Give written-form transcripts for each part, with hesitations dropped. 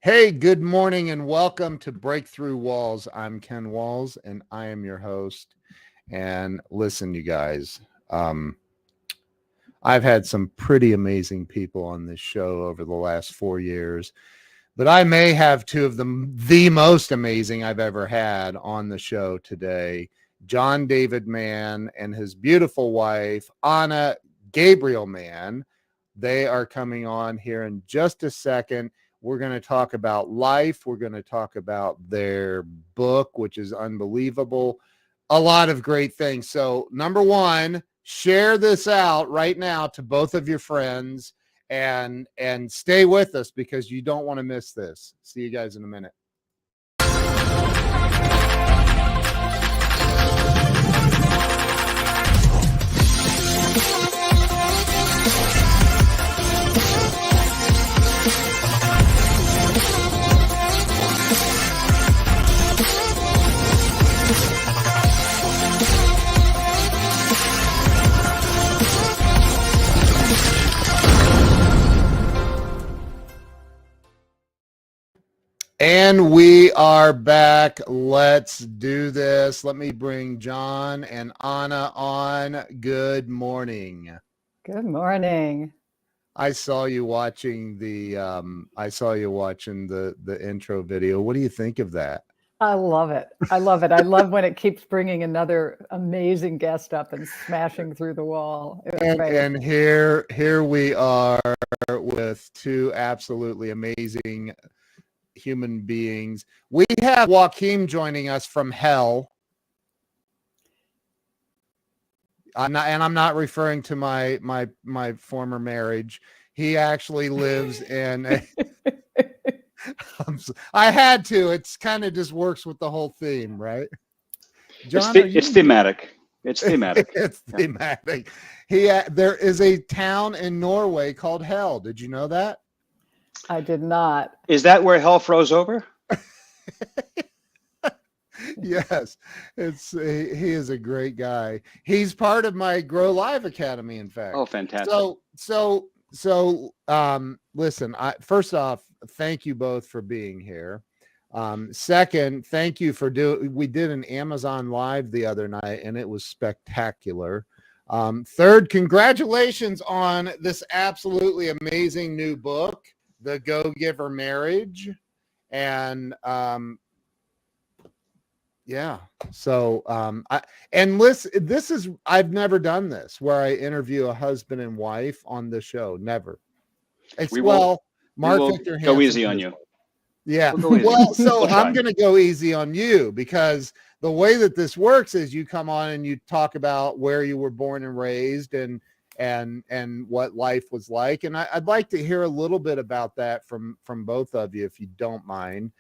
Hey, good morning and welcome to Breakthrough Walls. I'm Ken Walls and I am your host. And listen, you guys, I've had some pretty amazing people on this show over the last 4 years, but I may have two of them, the most amazing I've ever had on the show today. John David Mann and his beautiful wife, Anna Gabriel Mann. They are coming on here in just a second. We're going to talk about life. We're going to talk about their book, which is unbelievable. A lot of great things. So, number one, share this out right now to both of your friends and stay with us because you don't want to miss this. See you guys in a minute. And we are back. Let's do this. Let me bring John and Anna on. Good morning. Good morning. I saw you watching the intro video. What do you think of that? I love it. I love it. I love when it keeps bringing another amazing guest up and smashing through the wall. And here we are with two absolutely amazing human beings. We have Joaquin joining us from hell. I'm not referring to my former marriage. He actually lives in I had to. It's kind of just works with the whole theme, right? John, it's thematic. It's thematic. It's thematic. There is a town in Norway called Hell. Did you know that? I did not. Is that where hell froze over? Yes, he is a great guy. He's part of my Grow Live Academy, in fact. Oh, fantastic. So listen, first off, thank you both for being here. Second, thank you for we did an Amazon Live the other night and it was spectacular. Third, congratulations on this absolutely amazing new book, The Go-Giver Marriage. And yeah. So listen, I've never done this where I interview a husband and wife on the show. Never. Mark Victor Hansen go easy on you. Yeah. Well, so I'm going to go easy on you because the way that this works is you come on and you talk about where you were born and raised and what life was like. And I'd like to hear a little bit about that from both of you, if you don't mind.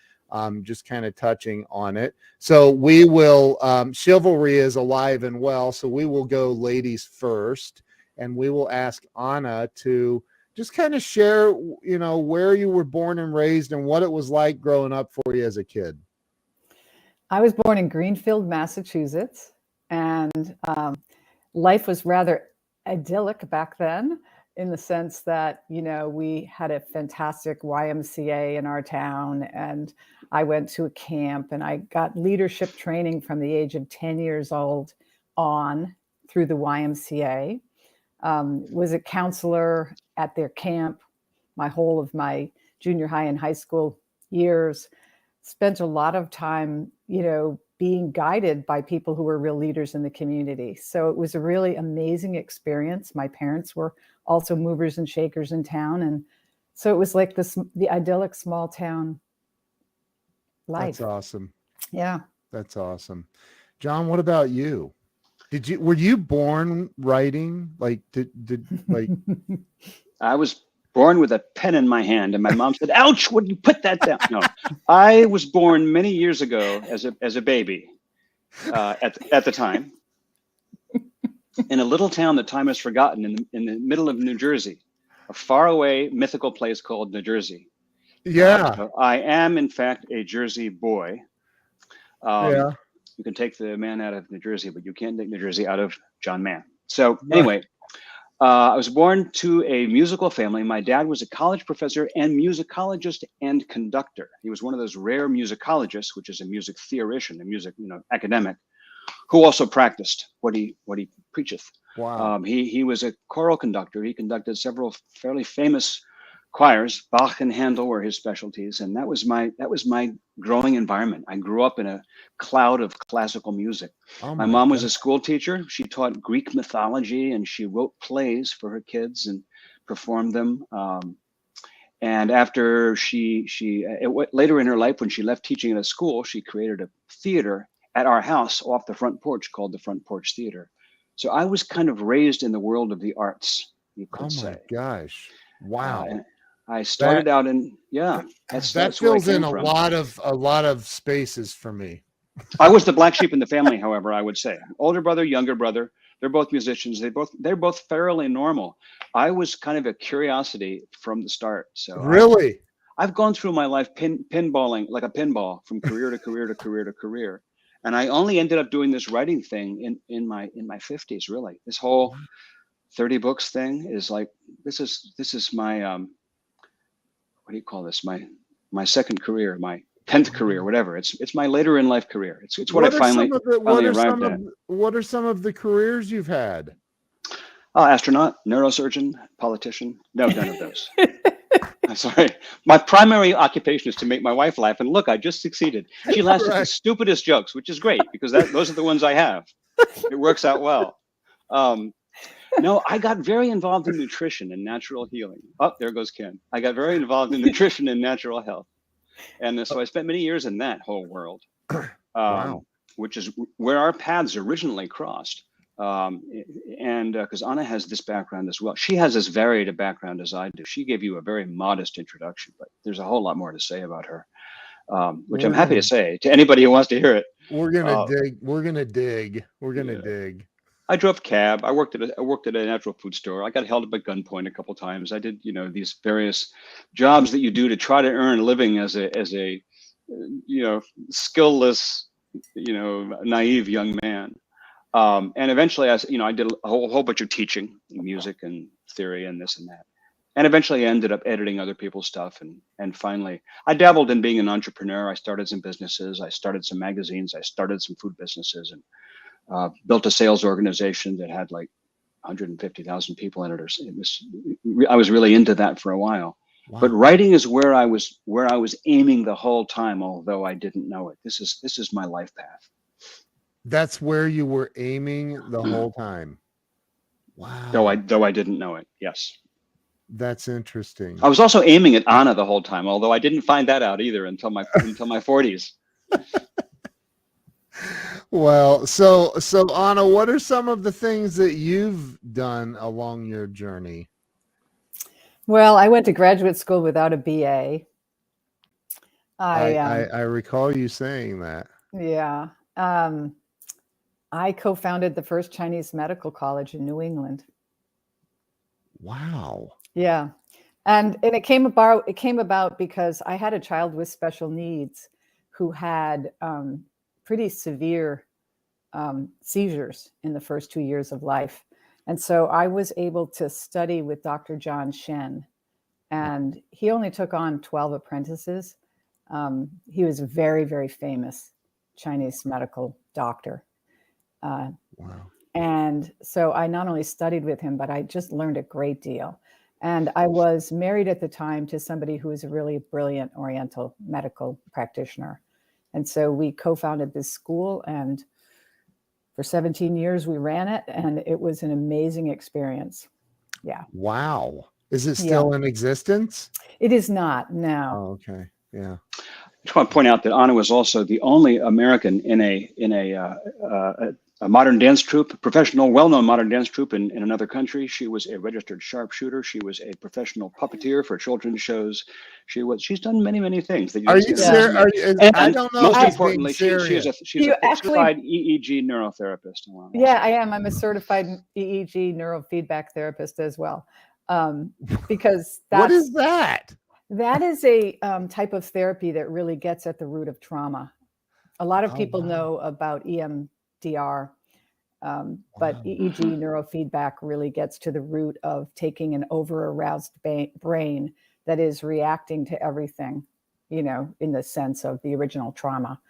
Just kind of touching on it. So we will, chivalry is alive and well. So we will go ladies first and we will ask Anna to just kind of share, where you were born and raised and what it was like growing up for you as a kid. I was born in Greenfield, Massachusetts, and life was rather idyllic back then in the sense that, we had a fantastic YMCA in our town, and I went to a camp and I got leadership training from the age of 10 years old on through the YMCA. Was a counselor at their camp my whole of my junior high and high school years. Spent a lot of time, being guided by people who were real leaders in the community. So it was a really amazing experience. My parents were also movers and shakers in town. And so it was like the idyllic small town life. That's awesome. Yeah. That's awesome. John, what about you? Were you born writing? I was born with a pen in my hand and my mom said, ouch, would you put that down? No, I was born many years ago as a baby at the time in a little town that time has forgotten in the middle of New Jersey, a faraway mythical place called New Jersey. Yeah. So I am, in fact, a Jersey boy. Yeah. You can take the man out of New Jersey, but you can't take New Jersey out of John Mann. So anyway, I was born to a musical family. My dad was a college professor and musicologist and conductor. He was one of those rare musicologists, which is a music theorician, a music, academic, who also practiced what he preacheth. Wow. He was a choral conductor. He conducted several fairly famous choirs. Bach and Handel were his specialties, and that was my growing environment. I grew up in a cloud of classical music. Oh My mom was a school teacher. She taught Greek mythology, and she wrote plays for her kids and performed them. And after later in her life, when she left teaching at a school, she created a theater at our house off the front porch called the Front Porch Theater. So I was kind of raised in the world of the arts, you could say. Oh my gosh. Wow. And I started out in, that that's where I fills in came a from. lot of spaces for me. I was the black sheep in the family, however, I would say. Older brother, younger brother, they're both musicians. They're both fairly normal. I was kind of a curiosity from the start. So Really? I've gone through my life pinballing like a pinball from career to career to career to career. And I only ended up doing this writing thing in my 50s, really. This whole 30 books thing is like, this is my what do you call this? My second career, my 10th career, whatever. It's my later in life career. It's what I finally arrived at. What are some of the careers you've had? Astronaut, neurosurgeon, politician. No, none of those. I'm sorry. My primary occupation is to make my wife laugh. And look, I just succeeded. She laughs at the stupidest jokes, which is great because those are the ones I have. It works out well. No, I got very involved in nutrition and natural healing. Oh, there goes Ken. I got very involved in nutrition and natural health. And so I spent many years in that whole world, Wow. which is where our paths originally crossed. And because Anna has this background as well. She has as varied a background as I do. She gave you a very modest introduction, but there's a whole lot more to say about her, which I'm happy to say to anybody who wants to hear it. We're gonna dig. We're gonna dig. I drove cab. I worked at a natural food store. I got held up at gunpoint a couple times. I did, these various jobs that you do to try to earn a living as a skillless, naive young man. And eventually, I did a whole bunch of teaching, music and theory and this and that. And eventually, I ended up editing other people's stuff. And finally, I dabbled in being an entrepreneur. I started some businesses. I started some magazines. I started some food businesses and built a sales organization that had like 150,000 people in it. I was really into that for a while. Wow. But writing is where I was aiming the whole time, although I didn't know it. This is my life path. That's where you were aiming the whole time. Wow. Though I didn't know it. Yes. That's interesting. I was also aiming at Anna the whole time, although I didn't find that out either until my 40s. Well, so Anna, what are some of the things that you've done along your journey? Well, I went to graduate school without a BA. I recall you saying that. Yeah. I co-founded the first Chinese medical college in New England. Wow. Yeah. And it came about because I had a child with special needs who had pretty severe seizures in the first 2 years of life. And so I was able to study with Dr. John Shen, and he only took on 12 apprentices. He was a very, very famous Chinese medical doctor. Wow. And so I not only studied with him, but I just learned a great deal. And I was married at the time to somebody who was a really brilliant Oriental medical practitioner. And so we co-founded this school, and for 17 years we ran it, and it was an amazing experience. Yeah. Wow. Is it still in existence? It is not, no. Oh, okay. Yeah. I just want to point out that Anna was also the only American in a modern dance troupe, professional, well-known modern dance troupe in another country. She was a registered sharpshooter. She was a professional puppeteer for children's shows. She's done many, many things. That Are you serious? I don't know. Most importantly, she's a certified EEG neurotherapist. Yeah, I am. I'm a certified EEG neurofeedback therapist as well. Because what is that? That is a type of therapy that really gets at the root of trauma. A lot of people know about EMDR, But Wow. EEG neurofeedback really gets to the root of taking an over-aroused brain that is reacting to everything, you know, in the sense of the original trauma.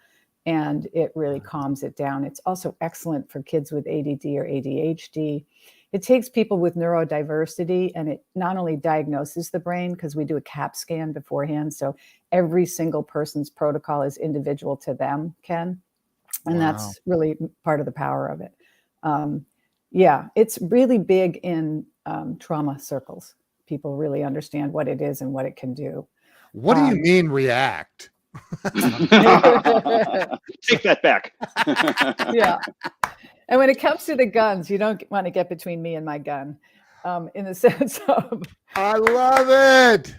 And it really calms it down. It's also excellent for kids with ADD or ADHD. It takes people with neurodiversity, and it not only diagnoses the brain, because we do a CAT scan beforehand. So every single person's protocol is individual to them, Ken. And Wow. that's really part of the power of it. Yeah, it's really big in trauma circles. People really understand what it is and what it can do. What do you mean react? Take that back. Yeah. And when it comes to the guns, you don't want to get between me and my gun, in the sense of. I love it.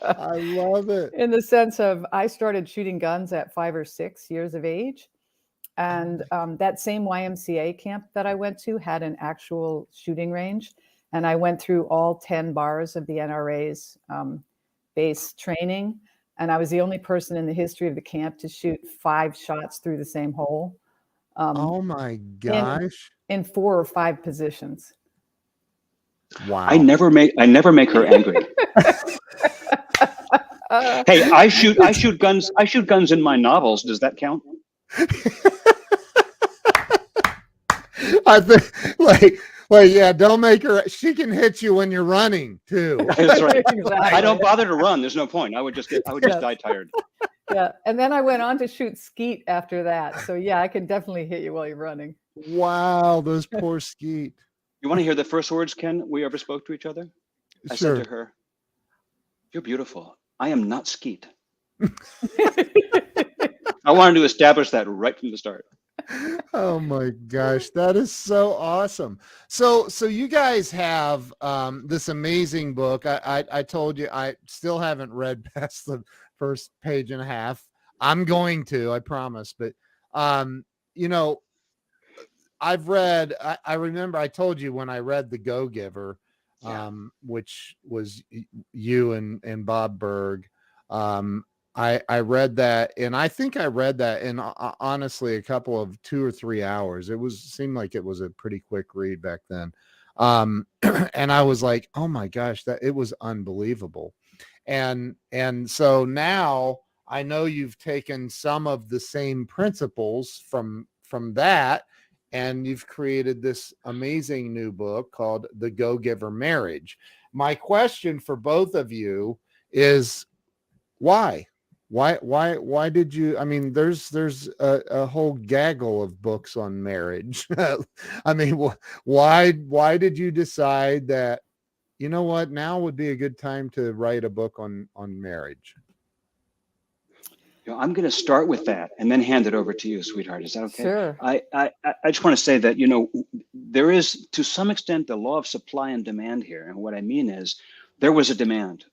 I love it. In the sense of, I started shooting guns at 5 or 6 years of age. And that same YMCA camp that I went to had an actual shooting range. And I went through all 10 bars of the NRA's base training. And I was the only person in the history of the camp to shoot 5 shots through the same hole. Oh my gosh. In 4 or 5 positions. Wow. I never make her angry. Hey, I shoot guns in my novels. Does that count? I think like yeah, don't make her, she can hit you when you're running too. That's right. Exactly. I don't bother to run. There's no point. I would just die tired. Yeah. And then I went on to shoot skeet after that. So yeah, I can definitely hit you while you're running. Wow, those poor skeet. You want to hear the first words, Ken, we ever spoke to each other? I Sure. said to her, "You're beautiful. I am not Skeet." I wanted to establish that right from the start. Oh my gosh, that is so awesome. So you guys have this amazing book. I told you I still haven't read past the first page and a half. I'm going to, I promise. But you know, I've read, I remember I told you when I read The Go-Giver, which was you and Bob Burg. I read that, and I think I read that in honestly a couple of 2 or 3 hours. It seemed like it was a pretty quick read back then. And I was like, oh my gosh, that it was unbelievable. And so now I know you've taken some of the same principles from that, and you've created this amazing new book called The Go-Giver Marriage. My question for both of you is why? Why did you, I mean, there's a whole gaggle of books on marriage. I mean, why did you decide that, you know what, now would be a good time to write a book on marriage? You know, I'm going to start with that and then hand it over to you, sweetheart. Is that okay? Sure. I just want to say that, you know, there is to some extent the law of supply and demand here. And what I mean is there was a demand.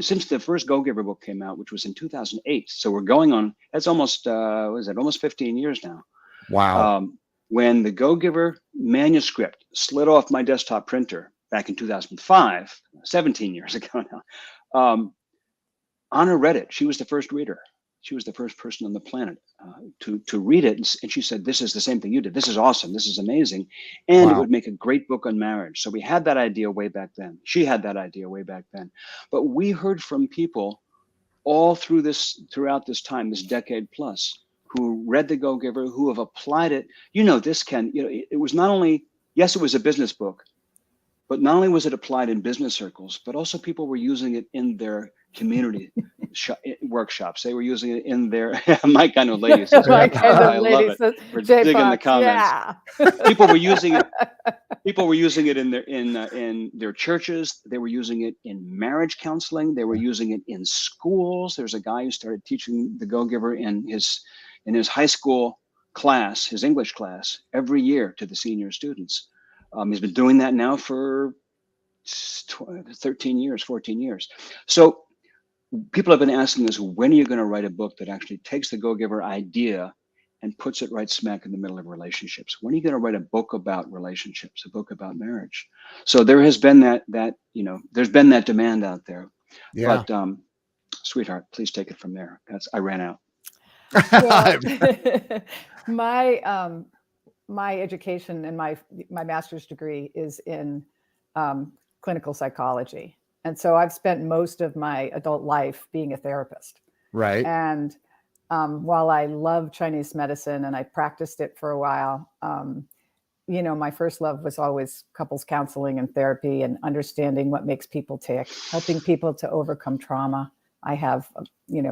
Since the first Go-Giver book came out, which was in 2008. So we're going on, that's almost, almost 15 years now. Wow. When the Go-Giver manuscript slid off my desktop printer back in 2005, 17 years ago now, Anna read it. She was the first reader. She was the first person on the planet to read it. And she said, this is the same thing you did. This is awesome. This is amazing. And it would make a great book on marriage. So we had that idea way back then. She had that idea way back then. But we heard from people all throughout this time, this decade plus, who read The Go-Giver, who have applied it. You know, this Ken, you know, it was not only, yes, it was a business book, but not only was it applied in business circles, but also people were using it in their community workshops. They were using it in their my kind of ladies. My kind of ladies. We're digging the comments. Yeah. People were using it. People were using it in their churches. They were using it in marriage counseling. They were using it in schools. There's a guy who started teaching The Go-Giver in his high school class, his English class, every year to the senior students. He's been doing that now for 13 years, 14 years. So people have been asking us, when are you going to write a book that actually takes the Go-Giver idea and puts it right smack in the middle of relationships? When are you going to write a book about relationships, a book about marriage? So there has been that there's been that demand out there. Yeah. But sweetheart, please take it from there. I ran out. Well, my education and my master's degree is in clinical psychology. And so I've spent most of my adult life being a therapist. Right. And while I love Chinese medicine and I practiced it for a while, my first love was always couples counseling and therapy and understanding what makes people tick, helping people to overcome trauma. I have,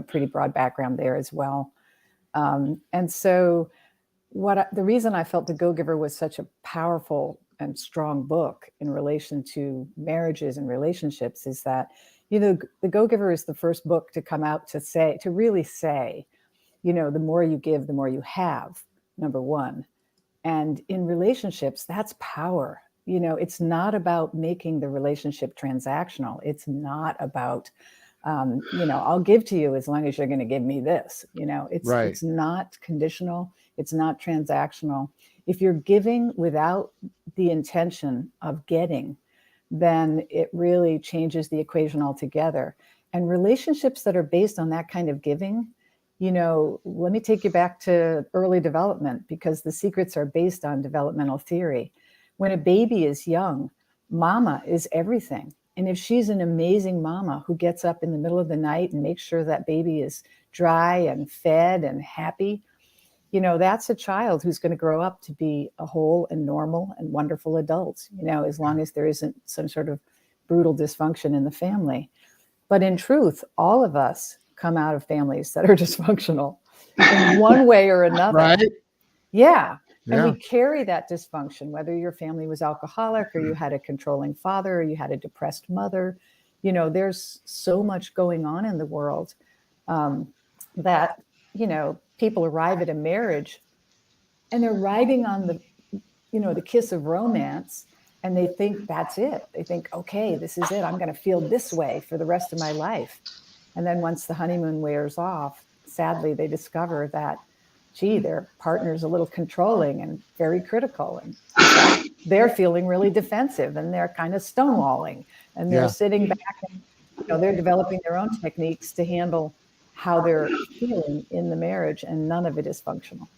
pretty broad background there as well. And so the reason I felt The Go-Giver was such a powerful and strong book in relation to marriages and relationships is that, The Go-Giver is the first book to come out to really say, the more you give, the more you have, number one. And in relationships, that's power. It's not about making the relationship transactional. It's not about, I'll give to you as long as you're going to give me this. It's not conditional. It's not transactional. If you're giving without the intention of getting, then it really changes the equation altogether. And relationships that are based on that kind of giving, let me take you back to early development, because the secrets are based on developmental theory. When a baby is young, mama is everything. And if she's an amazing mama who gets up in the middle of the night and makes sure that baby is dry and fed and happy, that's a child who's going to grow up to be a whole and normal and wonderful adult, as long as there isn't some sort of brutal dysfunction in the family. But in truth, all of us come out of families that are dysfunctional in one way or another. Right. Yeah. And we carry that dysfunction, whether your family was alcoholic or you had a controlling father or you had a depressed mother. There's so much going on in the world that, people arrive at a marriage and they're riding on the kiss of romance, and they think that's it. They think, okay, this is it. I'm going to feel this way for the rest of my life. And then once the honeymoon wears off, sadly, they discover that, their partner's a little controlling and very critical. And they're feeling really defensive and they're kind of stonewalling and they're sitting back and, they're developing their own techniques to handle how they're feeling in the marriage, and none of it is functional.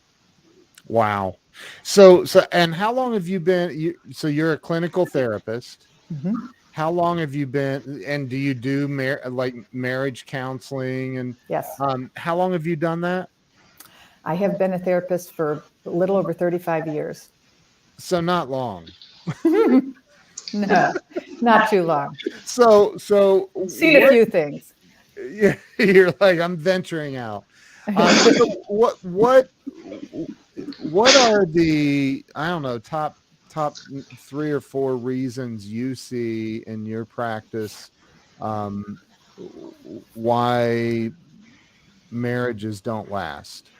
Wow. So, and how long have you been, so you're a clinical therapist. Mm-hmm. How long have you been, and do you do marriage counseling? And yes, how long have you done that? I have been a therapist for a little over 35 years. So not long. No, not too long. So seen a few things. Yeah, you're like, I'm venturing out. What are the, I don't know, top 3 or 4 reasons you see in your practice why marriages don't last?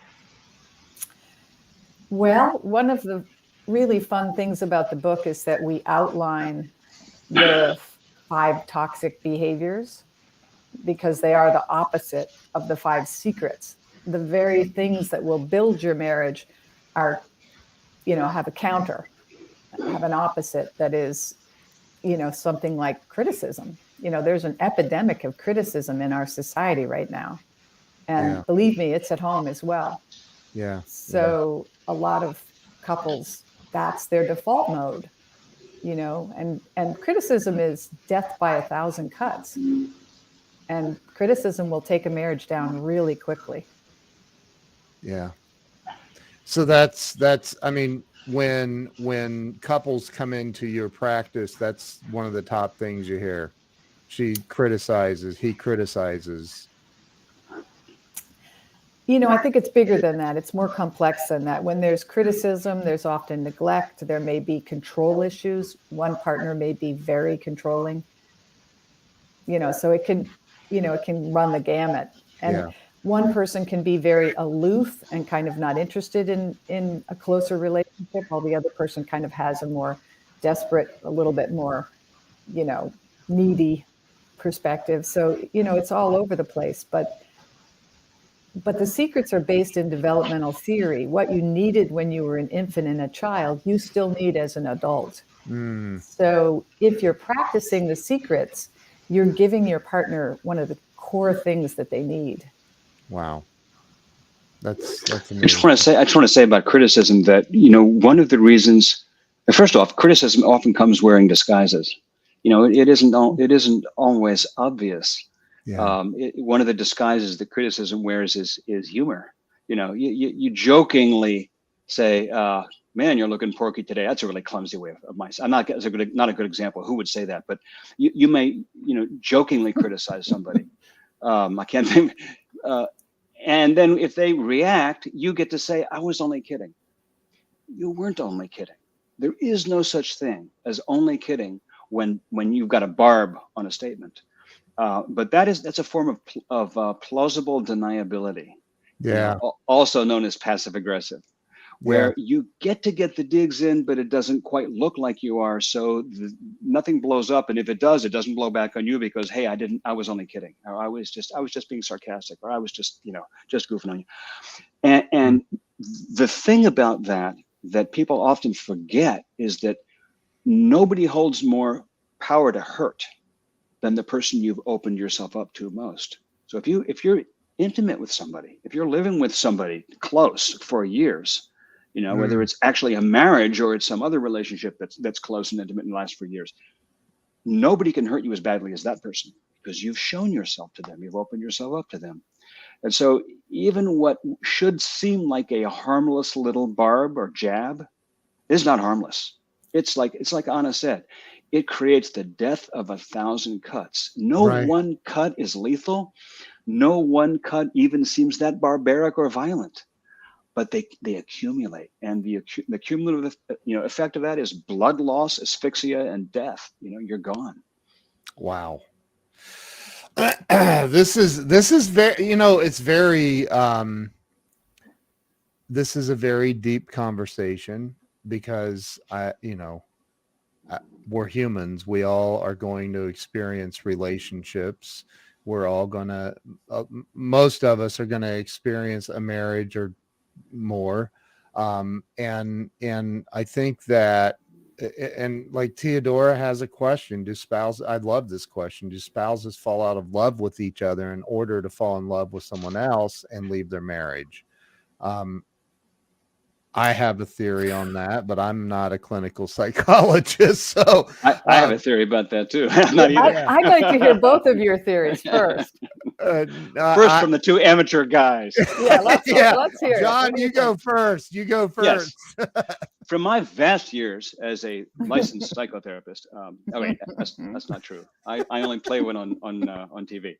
Well, one of the really fun things about the book is that we outline the 5 toxic behaviors, because they are the opposite of the 5 secrets. The very things that will build your marriage are, have a counter, have an opposite that is, something like criticism. There's an epidemic of criticism in our society right now. And believe me, it's at home as well. Yeah. So a lot of couples, that's their default mode, and criticism is death by 1,000 cuts. And criticism will take a marriage down really quickly. Yeah. So that's, I mean, when couples come into your practice, that's one of the top things you hear. He criticizes. I think it's bigger than that. It's more complex than that. When there's criticism, there's often neglect. There may be control issues. One partner may be very controlling. So it can, it can run the gamut. And one person can be very aloof and kind of not interested in a closer relationship, while the other person kind of has a more desperate, a little bit more, needy perspective. So, it's all over the place. But the secrets are based in developmental theory. What you needed when you were an infant and a child, you still need as an adult. So if you're practicing the secrets, you're giving your partner one of the core things that they need. Wow. That's I amazing. just want to say about criticism that, one of the reasons, first off, criticism often comes wearing disguises. It isn't always obvious. Yeah. One of the disguises that criticism wears is humor. You jokingly say, "Man, you're looking porky today." That's a really clumsy way of my. I'm not. That's not a good example. Who would say that? But you may, jokingly criticize somebody. I can't think. And then if they react, you get to say, "I was only kidding." You weren't only kidding. There is no such thing as only kidding when you've got a barb on a statement. But that's a form of plausible deniability. Yeah. Also known as passive aggressive, where you get the digs in, but it doesn't quite look like you are. So nothing blows up. And if it does, it doesn't blow back on you because, hey, I was only kidding. Or I was just being sarcastic, or I was just goofing on you. And the thing about that people often forget is that nobody holds more power to hurt than the person you've opened yourself up to most. So if you're intimate with somebody, if you're living with somebody close for years, whether it's actually a marriage or it's some other relationship that's close and intimate and lasts for years, nobody can hurt you as badly as that person because you've shown yourself to them, you've opened yourself up to them. And so even what should seem like a harmless little barb or jab is not harmless. It's like Anna said, it creates the death of 1,000 cuts. No one cut is lethal. No one cut even seems that barbaric or violent, but they accumulate, and the cumulative effect of that is blood loss, asphyxia, and death. You're gone. Wow. This is very, it's very this is a very deep conversation because we're humans. We all are going to experience relationships. We're all gonna most of us are gonna experience a marriage or more. And I think that, and like Theodora has a question, I love this question. Do spouses fall out of love with each other in order to fall in love with someone else and leave their marriage? I have a theory on that, but I'm not a clinical psychologist. So I have a theory about that too. I'm not either. I'd like to hear both of your theories first. First from the two amateur guys. Yeah, let's hear John, it. you go first. You go first. Yes. From my vast years as a licensed psychotherapist, that's not true. I only play one on TV.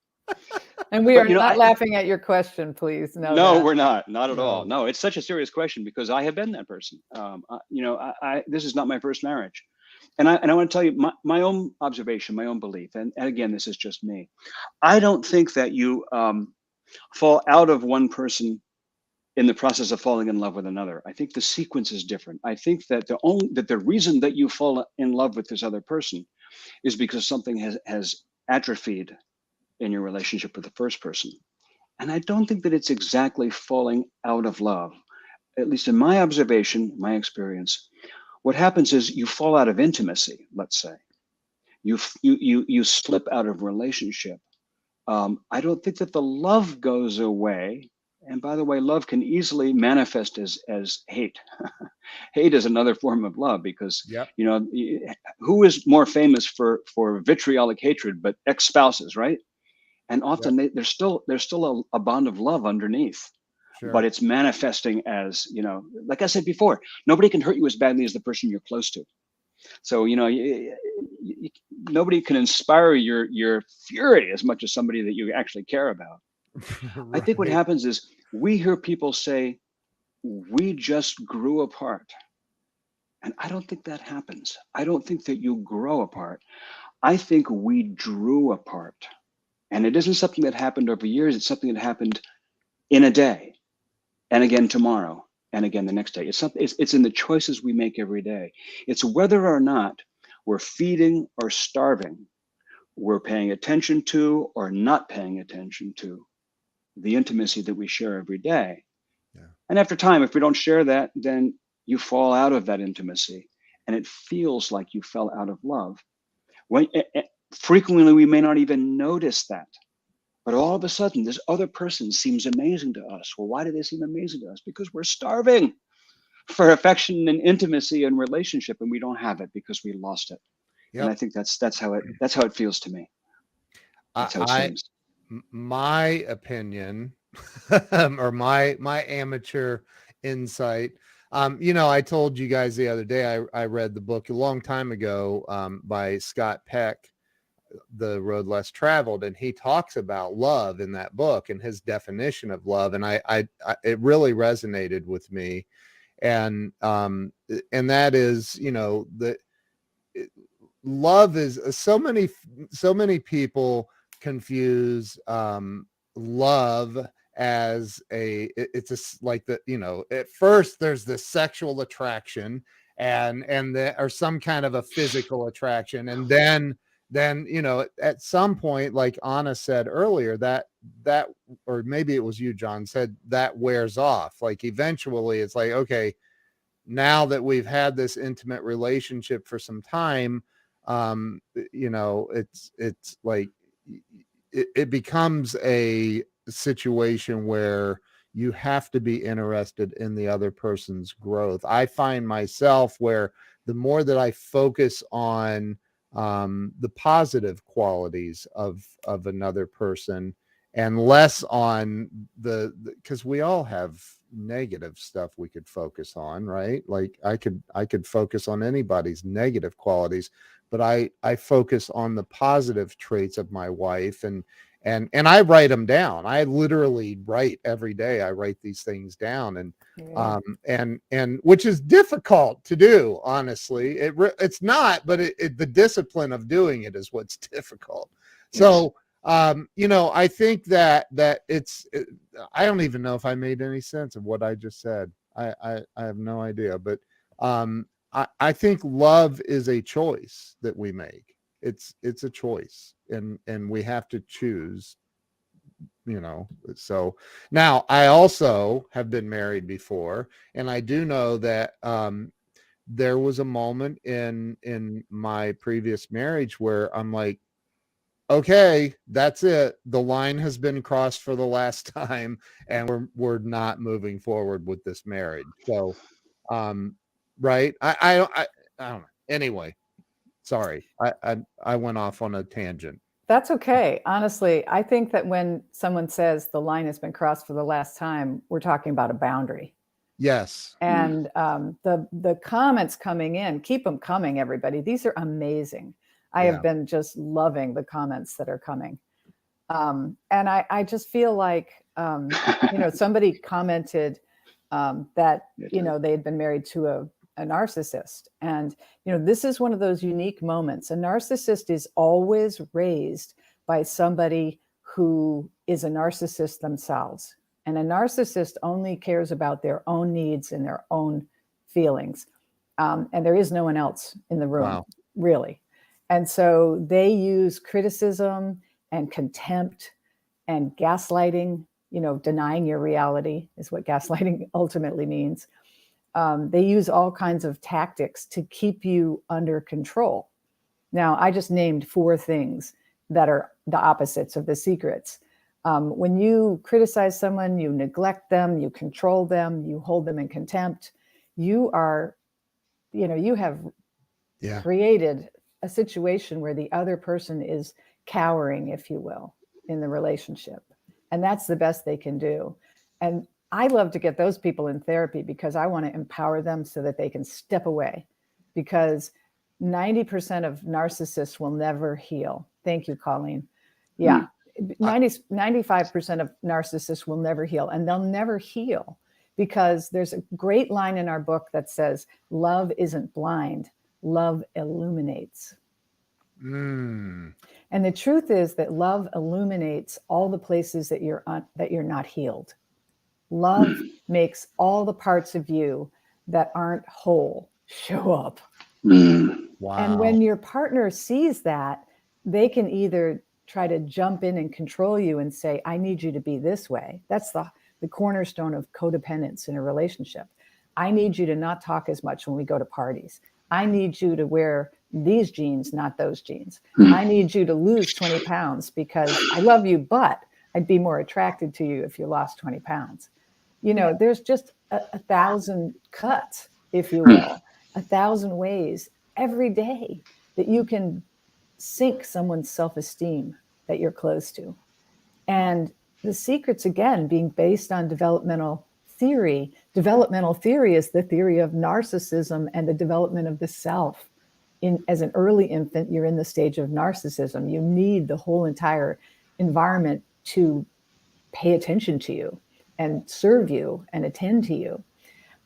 And we are not laughing at your question, please. No, we're not at all. No, it's such a serious question because I have been that person. This is not my first marriage. And I want to tell you my own observation, my own belief. And again, this is just me. I don't think that you fall out of one person in the process of falling in love with another. I think the sequence is different. I think that the reason that you fall in love with this other person is because something has atrophied in your relationship with the first person. And I don't think that it's exactly falling out of love. At least in my observation, my experience, what happens is you fall out of intimacy, let's say. You slip out of relationship. I don't think that the love goes away. And by the way, love can easily manifest as hate. Hate is another form of love because, who is more famous for vitriolic hatred but ex-spouses, right? And often there's still a bond of love underneath, but it's manifesting as, like I said before, nobody can hurt you as badly as the person you're close to. So, nobody can inspire your fury as much as somebody that you actually care about. I think what happens is we hear people say, we just grew apart. And I don't think that happens. I don't think that you grow apart. I think we drew apart. And it isn't something that happened over years. It's something that happened in a day, and again tomorrow, and again the next day. It's in the choices we make every day. It's whether or not we're feeding or starving, we're paying attention to or not paying attention to the intimacy that we share every day. Yeah. And after time, if we don't share that, then you fall out of that intimacy, and it feels like you fell out of love. Frequently, we may not even notice that. But all of a sudden, this other person seems amazing to us. Well, why do they seem amazing to us? Because we're starving for affection and intimacy and relationship, and we don't have it because we lost it. Yep. And I think that's how it feels to me. That's how it seems. My opinion, or my amateur insight. I told you guys the other day I read the book a long time ago by Scott Peck, The Road Less Traveled, and he talks about love in that book and his definition of love, and I it really resonated with me, and that is, love is so many people confuse love as at first there's this sexual attraction or some kind of a physical attraction, and then at some point, like Anna said earlier, that or maybe it was you, John, said that wears off. Like eventually it's like, okay, now that we've had this intimate relationship for some time, it's like it becomes a situation where you have to be interested in the other person's growth. I find myself where the more that I focus on the positive qualities of another person and less on because we all have negative stuff we could focus on, right? Like I could focus on anybody's negative qualities, but I focus on the positive traits of my wife, and I write them down. I literally write every day. I write these things down, and which is difficult to do, honestly. It's not, but the discipline of doing it is what's difficult. Yes. So, I think that I don't even know if I made any sense of what I just said. I have no idea, but I think love is a choice that we make. It's a choice, and we have to choose, so now I also have been married before, and I do know that there was a moment in my previous marriage where I'm like, okay, that's it. The line has been crossed for the last time, and we're not moving forward with this marriage. So, right. I don't know. Anyway, sorry. I went off on a tangent. That's okay. Honestly, I think that when someone says the line has been crossed for the last time, we're talking about a boundary. Yes. And the comments coming in, keep them coming, everybody. These are amazing. I have been just loving the comments that are coming. And I just feel like, somebody commented that, they had been married to a narcissist. And, this is one of those unique moments. A narcissist is always raised by somebody who is a narcissist themselves. And a narcissist only cares about their own needs and their own feelings. And there is no one else in the room, really. And so they use criticism and contempt and gaslighting, denying your reality is what gaslighting ultimately means. They use all kinds of tactics to keep you under control. Now, I just named 4 things that are the opposites of the secrets. When you criticize someone, you neglect them, you control them, you hold them in contempt, you are, you have created a situation where the other person is cowering, if you will, in the relationship. And that's the best they can do. And I love to get those people in therapy because I want to empower them so that they can step away, because 90% of narcissists will never heal. Thank you, Colleen. Yeah. 95% of narcissists will never heal, and they'll never heal because there's a great line in our book that says, love isn't blind, love illuminates. And the truth is that love illuminates all the places that you're not healed. Love makes all the parts of you that aren't whole show up. Wow. And when your partner sees that, they can either try to jump in and control you and say, I need you to be this way. That's the cornerstone of codependence in a relationship. I need you to not talk as much when we go to parties. I need you to wear these jeans, not those jeans. I need you to lose 20 pounds because I love you, but I'd be more attracted to you if you lost 20 pounds. You know, there's just a 1,000 cuts, if you will, 1,000 ways every day that you can sink someone's self-esteem that you're close to. And the secret's, again, being based on developmental theory. Developmental theory is the theory of narcissism and the development of the self. As an early infant, you're in the stage of narcissism. You need the whole entire environment to pay attention to you and serve you and attend to you.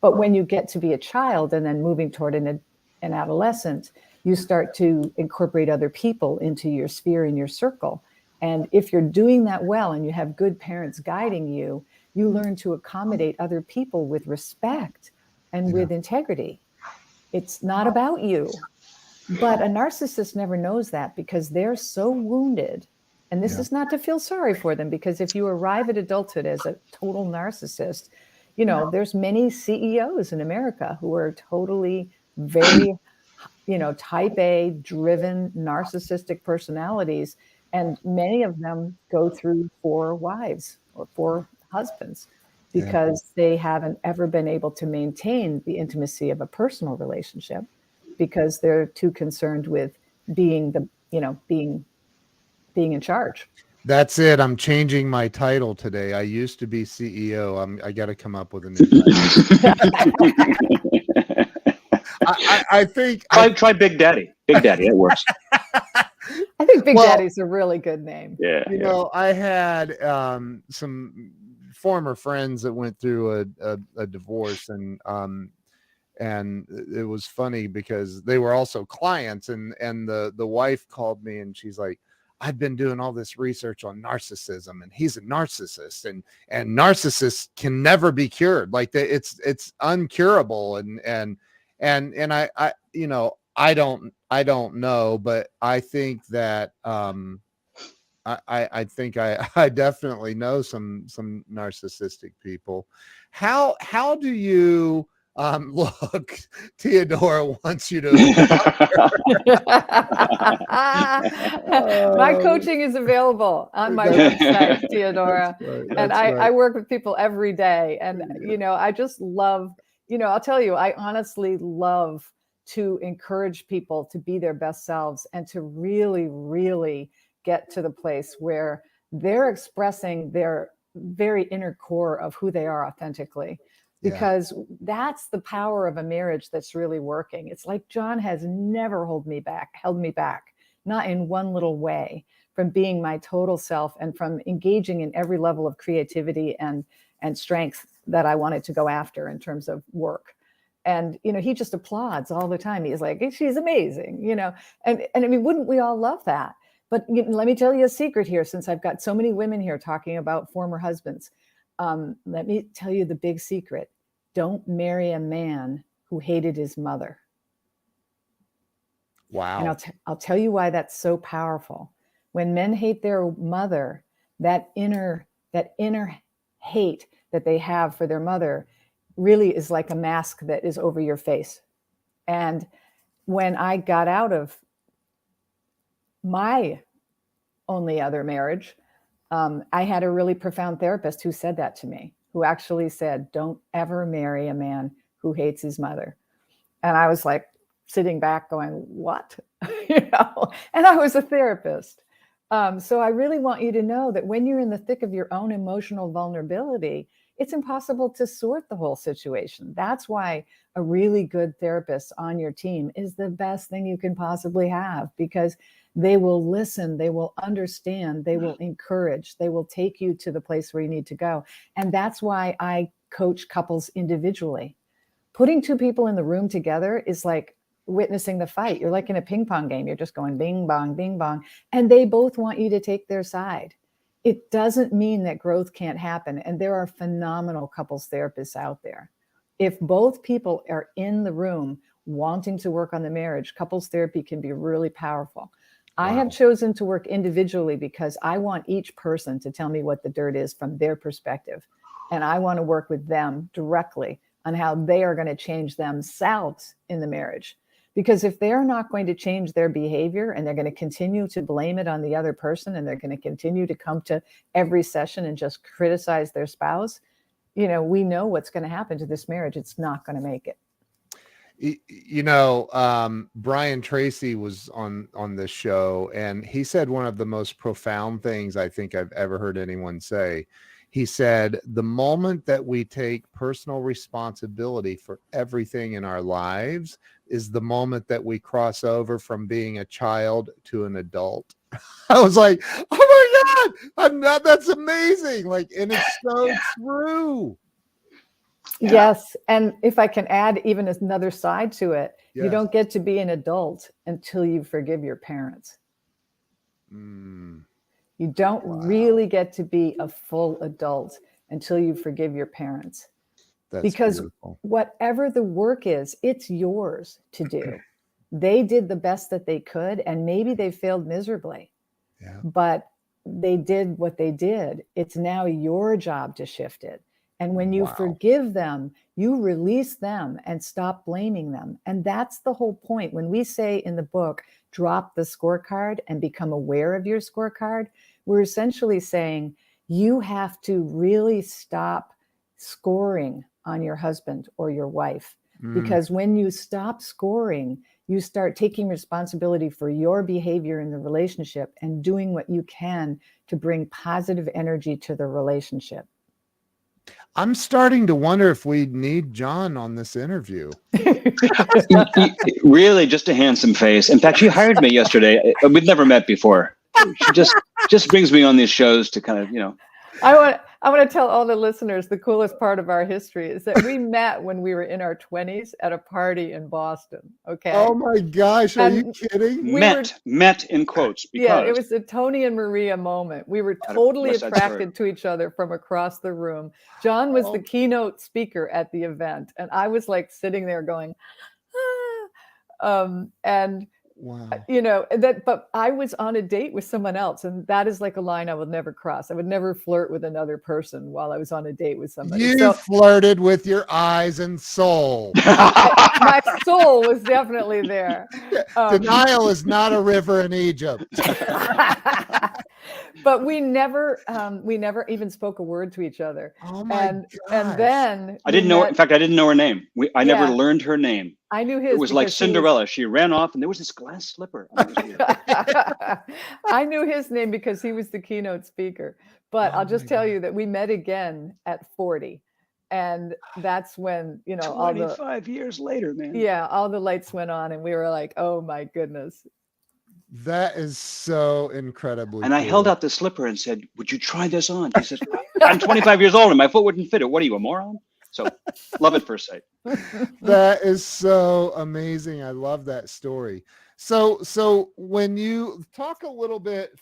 But when you get to be a child and then moving toward an adolescent, you start to incorporate other people into your sphere and your circle. And if you're doing that well and you have good parents guiding you, you learn to accommodate other people with respect and with integrity. It's not about you. But a narcissist never knows that because they're so wounded. And this is not to feel sorry for them, because if you arrive at adulthood as a total narcissist, you know, there's many CEOs in America who are totally very, you know, type A driven narcissistic personalities. And many of them go through 4 wives or 4 husbands because they haven't ever been able to maintain the intimacy of a personal relationship, because they're too concerned with being the, you know, being in charge. That's it. I'm changing my title today. I used to be CEO. I got to come up with a new title. I think try Big Daddy. Big Daddy, that works. I think Big Daddy's a really good name. Yeah. You know, I had some former friends that went through a divorce, and it was funny because they were also clients, and the wife called me and she's like, I've been doing all this research on narcissism, and he's a narcissist, and narcissists can never be cured. Like it's uncurable. And I you know, I don't know, but I think that I think I definitely know some narcissistic people. How do you look, Theodora wants you to my coaching is available on my website, Theodora. And I work with people every day. And, you know, I just love, you know, I'll tell you, I honestly love to encourage people to be their best selves and to really, really get to the place where they're expressing their very inner core of who they are authentically. Because that's the power of a marriage that's really working. It's like John has never held me back, not in one little way, from being my total self and from engaging in every level of creativity and strength that I wanted to go after in terms of work. And, you know, he just applauds all the time. He's like, she's amazing, you know, and I mean, wouldn't we all love that? But you know, let me tell you a secret here, since I've got so many women here talking about former husbands. Let me tell you the big secret. Don't marry a man who hated his mother. Wow. And I'll tell you why that's so powerful. When men hate their mother, that inner hate that they have for their mother really is like a mask that is over your face. And when I got out of my only other marriage, I had a really profound therapist who said that to me, who actually said, don't ever marry a man who hates his mother. And I was like sitting back going, what? You know, and I was a therapist. So I really want you to know that when you're in the thick of your own emotional vulnerability, it's impossible to sort the whole situation. That's why a really good therapist on your team is the best thing you can possibly have, because they will listen, they will understand, they will encourage, they will take you to the place where you need to go. And that's why I coach couples individually. Putting 2 people in the room together is like witnessing the fight. You're like in a ping pong game. You're just going bing, bong, and they both want you to take their side. It doesn't mean that growth can't happen. And there are phenomenal couples therapists out there. If both people are in the room wanting to work on the marriage, couples therapy can be really powerful. Wow. I have chosen to work individually because I want each person to tell me what the dirt is from their perspective. And I want to work with them directly on how they are going to change themselves in the marriage. Because if they're not going to change their behavior and they're going to continue to blame it on the other person, and they're going to continue to come to every session and just criticize their spouse, we know what's going to happen to this marriage. It's not going to make it. Brian Tracy was on this show, and he said one of the most profound things I think I've ever heard anyone say. He said, the moment that we take personal responsibility for everything in our lives is the moment that we cross over from being a child to an adult. I was like, oh my God, that's amazing. And it's so true. Yeah. Yes. And if I can add even another side to it, Yes. You don't get to be an adult until you forgive your parents. You don't really get to be a full adult until you forgive your parents. That's because beautiful. Whatever the work is, it's yours to do. They did the best that they could, and maybe they failed miserably. Yeah. But they did what they did. It's now your job to shift it. And when you forgive them, you release them and stop blaming them. And that's the whole point. When we say in the book, drop the scorecard and become aware of your scorecard, we're essentially saying you have to really stop scoring on your husband or your wife. Because when you stop scoring, you start taking responsibility for your behavior in the relationship and doing what you can to bring positive energy to the relationship. I'm starting to wonder if we need John on this interview. Really, just a handsome face. In fact, she hired me yesterday. We'd never met before. She just brings me on these shows to kind of, I want to tell all the listeners the coolest part of our history is that we met when we were in our 20s at a party in Boston. Okay. Oh my gosh, are you kidding? Met in quotes. Because yeah, it was a Tony and Maria moment. We were totally attracted to each other from across the room. John was the keynote speaker at the event, and I was like sitting there going, and wow. But I was on a date with someone else, and that is like a line I would never cross. I would never flirt with another person while I was on a date with somebody. You flirted with your eyes and soul. My soul was definitely there. Denial is not a river in Egypt. But we never even spoke a word to each other. Oh my gosh. And then I didn't know. In fact, I didn't know her name. I never learned her name. I knew his. It was like Cinderella. She ran off, and there was this glass slipper. I knew his name because he was the keynote speaker. But I'll just tell you that we met again at 40. And that's when, 25 years later, man. Yeah, all the lights went on, and we were like, oh my goodness. That is so incredibly And cool. I held out the slipper and said, would you try this on? He said, I'm 25 years old and my foot wouldn't fit it. What are you, a moron? So love at first sight. That is so amazing. I love that story. So when you talk a little bit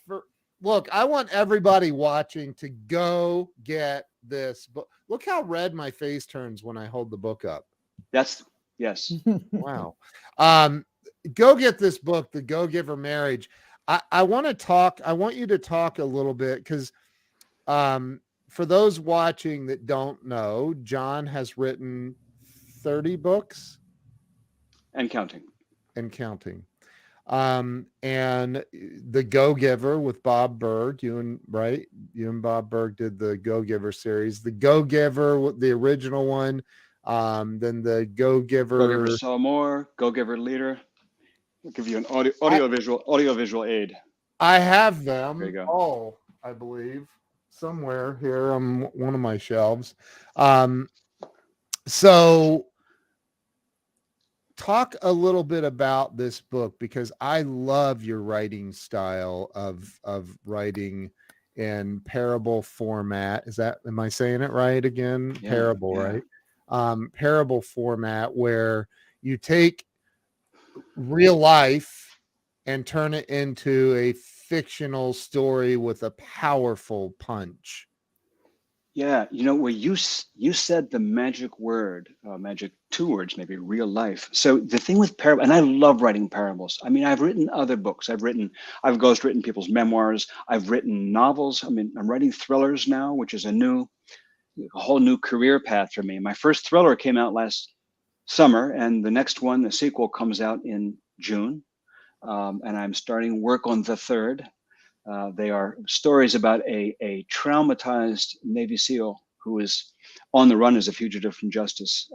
look, I want everybody watching to go get this book. Look how red my face turns when I hold the book up. Yes. Wow. Go get this book, The Go-Giver Marriage. I want you to talk a little bit because for those watching that don't know, John has written 30 books and counting. And The Go-Giver with Bob Burg, you and Bob Burg did the Go-Giver series. The Go-Giver, the original one, then the Go-Giver Saw More, Go-Giver Leader. I'll give you an audio-visual aid. I have them. There you go. Oh, I believe somewhere here on one of my shelves. So talk a little bit about this book, because I love your writing style of writing in parable format. Am I saying it right again? Yeah, Parable, yeah. Right? Parable format, where you take real life and turn it into a fictional story with a powerful punch. Yeah, where you said the magic word, magic 2 words, maybe, real life. So the thing with parable, and I love writing parables. I mean, I've written other books. I've ghostwritten people's memoirs. I've written novels. I mean, I'm writing thrillers now, which is a whole new career path for me. My first thriller came out last summer, and the next one, the sequel, comes out in June. And I'm starting work on the third. They are stories about a traumatized Navy SEAL who is on the run as a fugitive from justice.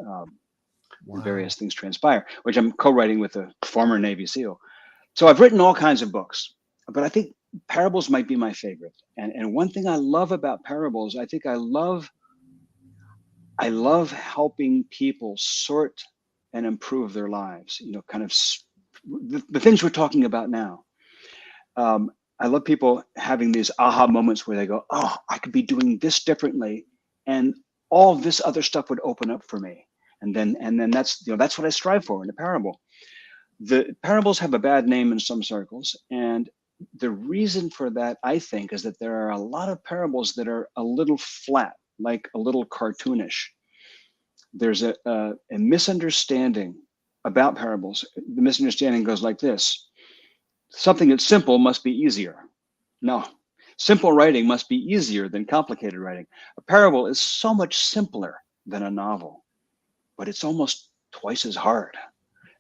Wow. Various things transpire, which I'm co-writing with a former Navy SEAL. So I've written all kinds of books, but I think parables might be my favorite. And one thing I love about parables, I think I love helping people sort and improve their lives, you know, kind of the things we're talking about now. I love people having these aha moments where they go, oh, I could be doing this differently, and all this other stuff would open up for me. And then that's, you know, that's what I strive for in a parable. The parables have a bad name in some circles, and the reason for that, I think, is that there are a lot of parables that are a little flat, like a little cartoonish. There's a misunderstanding about parables. The misunderstanding goes like this: something that's simple must be easier. No, simple writing must be easier than complicated writing. A parable is so much simpler than a novel, but it's almost twice as hard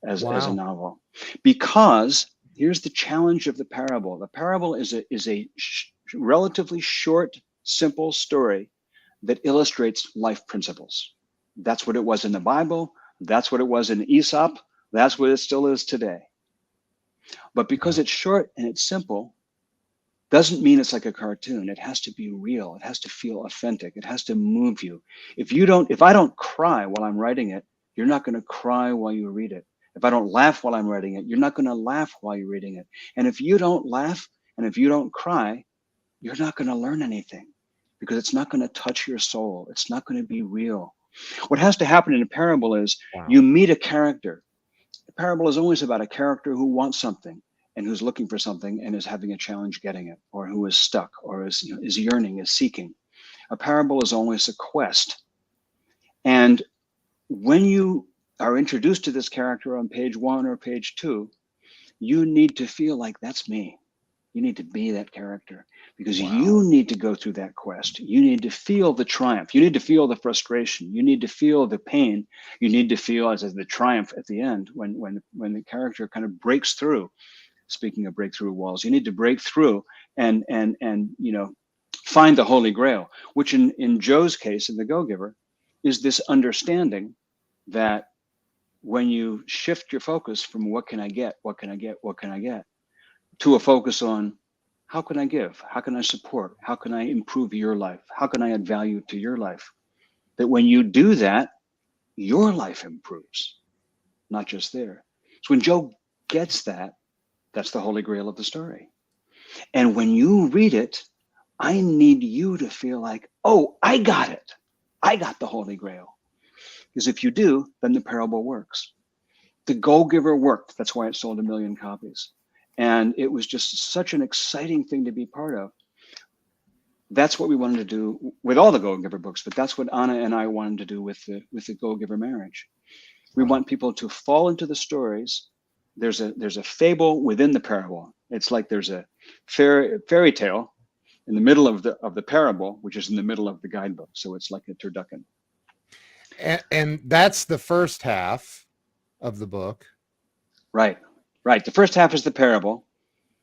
as a novel. Because here's the challenge of the parable. The parable is a relatively short, simple story that illustrates life principles. That's what it was in the Bible. That's what it was in Aesop. That's what it still is today. But because it's short and it's simple, doesn't mean it's like a cartoon. It has to be real. It has to feel authentic. It has to move you. If I don't cry while I'm writing it, you're not going to cry while you read it. If I don't laugh while I'm writing it, you're not going to laugh while you're reading it. And if you don't laugh and if you don't cry, you're not going to learn anything, because it's not going to touch your soul. It's not going to be real. What has to happen in a parable is you meet a character. A parable is always about a character who wants something and who's looking for something and is having a challenge getting it, or who is stuck, or is yearning, is seeking. A parable is always a quest. And when you are introduced to this character on page 1 or page 2, you need to feel like that's me. You need to be that character, because you need to go through that quest. You need to feel the triumph. You need to feel the frustration. You need to feel the pain. You need to feel as the triumph at the end when the character kind of breaks through. Speaking of breakthrough walls, you need to break through and find the Holy Grail, which in Joe's case, in The Go-Giver, is this understanding that when you shift your focus from what can I get, to a focus on how can I give, how can I support, how can I improve your life, how can I add value to your life, that when you do that, your life improves, not just there. So when Joe gets that, that's the Holy Grail of the story. And when you read it, I need you to feel like, oh, I got it. I got the Holy Grail. Because if you do, then the parable works. The Go-Giver worked. That's why it sold 1 million copies. And it was just such an exciting thing to be part of. That's what we wanted to do with all the Go-Giver books, but that's what Anna and I wanted to do with the Go-Giver marriage. We want people to fall into the stories. There's a fable within the parable. It's like there's a fairy tale in the middle of the parable, which is in the middle of the guidebook. So it's like a turducken. And that's the first half of the book. Right. The first half is the parable.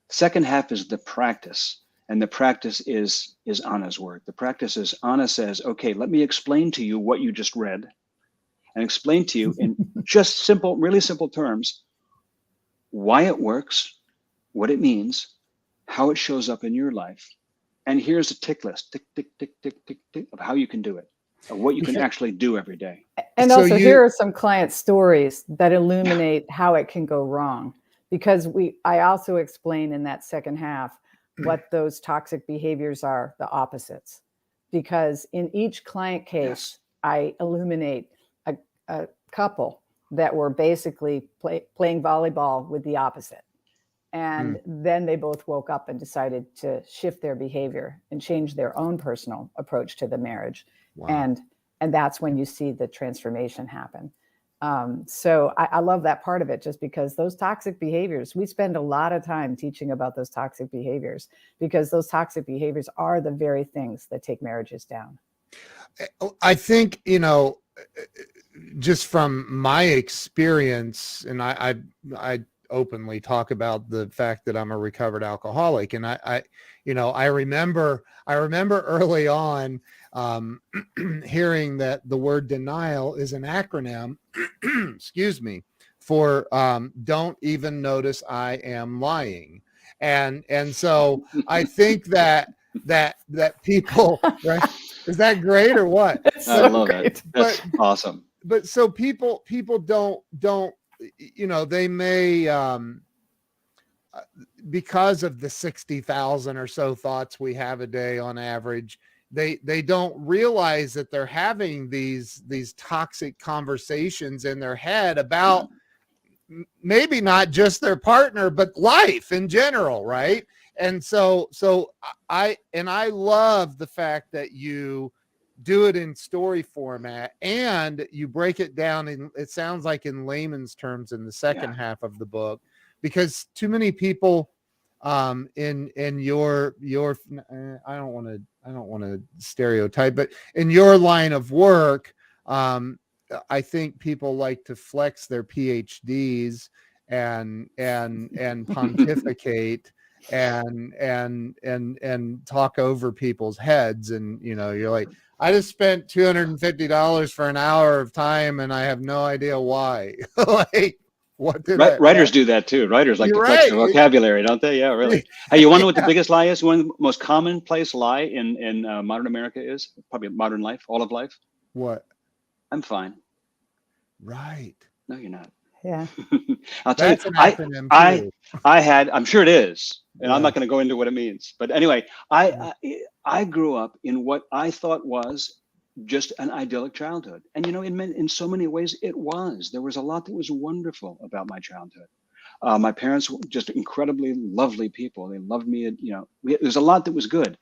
Second half is the practice. And the practice is Anna's work. The practice is Anna says, okay, let me explain to you what you just read, and explain to you in just simple, really simple terms, why it works, what it means, how it shows up in your life. And here's a tick list, tick, tick, tick, tick, tick, tick, of how you can do it, of what you can actually do every day. And also, here are some client stories that illuminate how it can go wrong. Because I also explain in that second half what those toxic behaviors are, the opposites. Because in each client case, I illuminate a couple that were basically playing volleyball with the opposite. And then they both woke up and decided to shift their behavior and change their own personal approach to the marriage. And that's when you see the transformation happen. So I love that part of it, just because those toxic behaviors, we spend a lot of time teaching about those toxic behaviors, because those toxic behaviors are the very things that take marriages down. I think, just from my experience, and I openly talk about the fact that I'm a recovered alcoholic, and I remember early on hearing that the word denial is an acronym, excuse me, for don't even notice I am lying, and so I think that people, right? Is that great or what? It's I so love great. it. That's awesome. But so people don't, they may, because of the 60,000 or so thoughts we have a day on average, they don't realize that they're having these toxic conversations in their head about maybe not just their partner, but life in general, right? And so I love the fact that you do it in story format and you break it down in, it sounds like, in layman's terms in the second half of the book, because too many people in your I don't want to stereotype, but in your line of work, I think people like to flex their PhDs and pontificate and talk over people's heads, and you're like, I just spent $250 for an hour of time and I have no idea why. Like, what did Writers do that too. Writers like You're to flex right. their vocabulary, don't they? Yeah, really. Hey, you want to know what the Yeah. biggest lie is? One of the most commonplace lie in modern America is, probably modern life, all of life. What? I'm fine. Right. No, you're not. Yeah. I'll tell That's you, an acronym too. I'm sure it is, and I'm Yeah. not going to go into what it means. But anyway, I grew up in what I thought was just an idyllic childhood, and in so many ways it was. There was a lot that was wonderful about my childhood. My parents were just incredibly lovely people. They loved me. There's a lot that was good.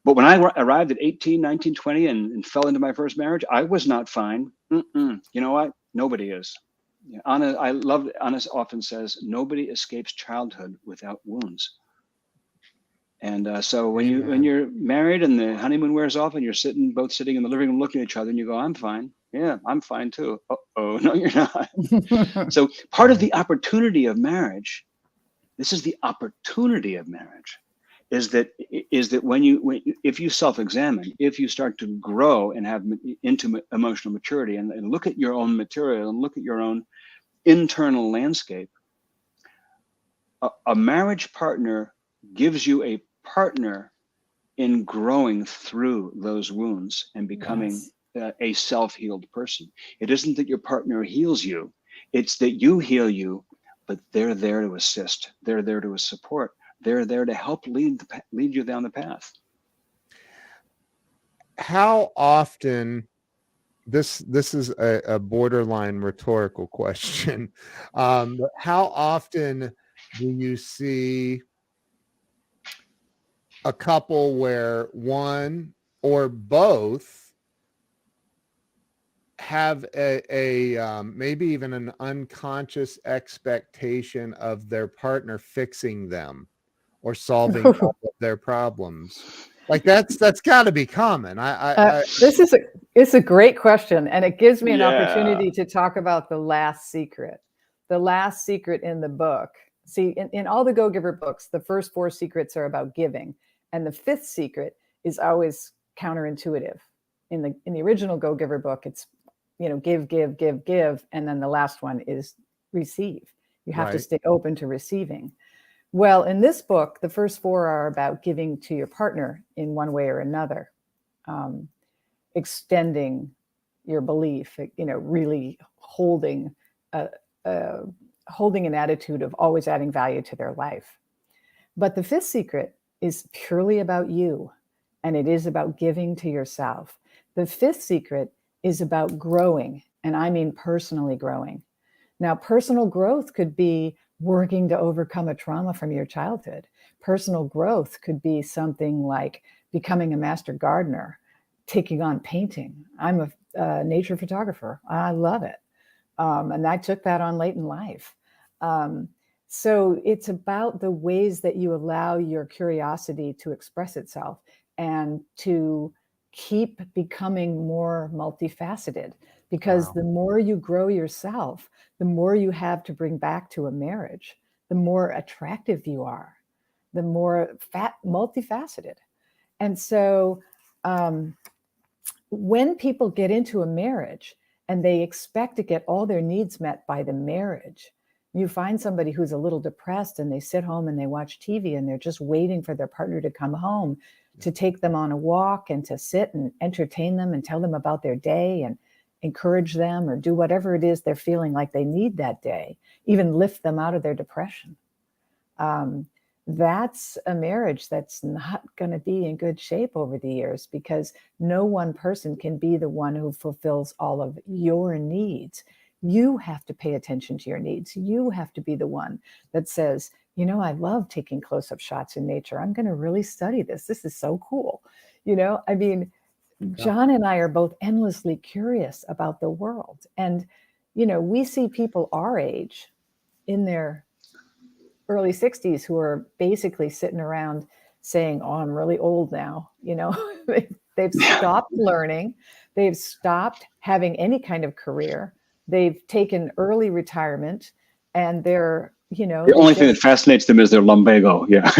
But when I arrived at 18, 19, 20 and fell into my first marriage, I was not fine. You know what? Nobody is. Anna often says, nobody escapes childhood without wounds. And so when you're married and the honeymoon wears off and you're both sitting in the living room looking at each other and you go, I'm fine. Yeah, I'm fine too. Oh, no, you're not. So part of the opportunity of marriage, this is the opportunity of marriage, is that if you self-examine, if you start to grow and have intimate emotional maturity and look at your own material and look at your own internal landscape, a marriage partner gives you a partner in growing through those wounds and becoming a self-healed person. It isn't that your partner heals you, it's that you heal you, but they're there to assist. They're there to support. They're there to help lead you down the path. How often, this is a borderline rhetorical question, but how often do you see a couple where one or both have a maybe even an unconscious expectation of their partner fixing them or solving all of their problems? Like that's got to be common. It's a great question, and it gives me an Yeah. opportunity to talk about the last secret. The last secret in the book. See, in all the Go-Giver books, the first 4 secrets are about giving, and the 5th secret is always counterintuitive. In the original Go-Giver book, it's give, give, give, give, and then the last one is receive. You have to stay open to receiving. Well, in this book, the first 4 are about giving to your partner in one way or another, extending your belief, really holding an attitude of always adding value to their life. But the 5th secret is purely about you, and it is about giving to yourself. The 5th secret is about growing, and I mean personally growing. Now, personal growth could be working to overcome a trauma from your childhood. Personal growth could be something like becoming a master gardener, taking on painting. I'm a nature photographer. I love it. And I took that on late in life. So it's about the ways that you allow your curiosity to express itself and to keep becoming more multifaceted, because Wow. the more you grow yourself, the more you have to bring back to a marriage, the more attractive you are, the more multifaceted. And so when people get into a marriage and they expect to get all their needs met by the marriage, you find somebody who's a little depressed and they sit home and they watch TV and they're just waiting for their partner to come home to take them on a walk and to sit and entertain them and tell them about their day and encourage them or do whatever it is they're feeling like they need that day, even lift them out of their depression. That's a marriage that's not going to be in good shape over the years, because no one person can be the one who fulfills all of your needs. You have to pay attention to your needs. You have to be the one that says, you know, I love taking close-up shots in nature. I'm going to really study this. This is so cool. You know, I mean, John and I are both endlessly curious about the world. And, you know, we see people our age in their early 60s who are basically sitting around saying, oh, I'm really old now. You know, they've stopped learning. They've stopped having any kind of career. They've taken early retirement, and they're, you know, the only thing that fascinates them is their lumbago. Yeah.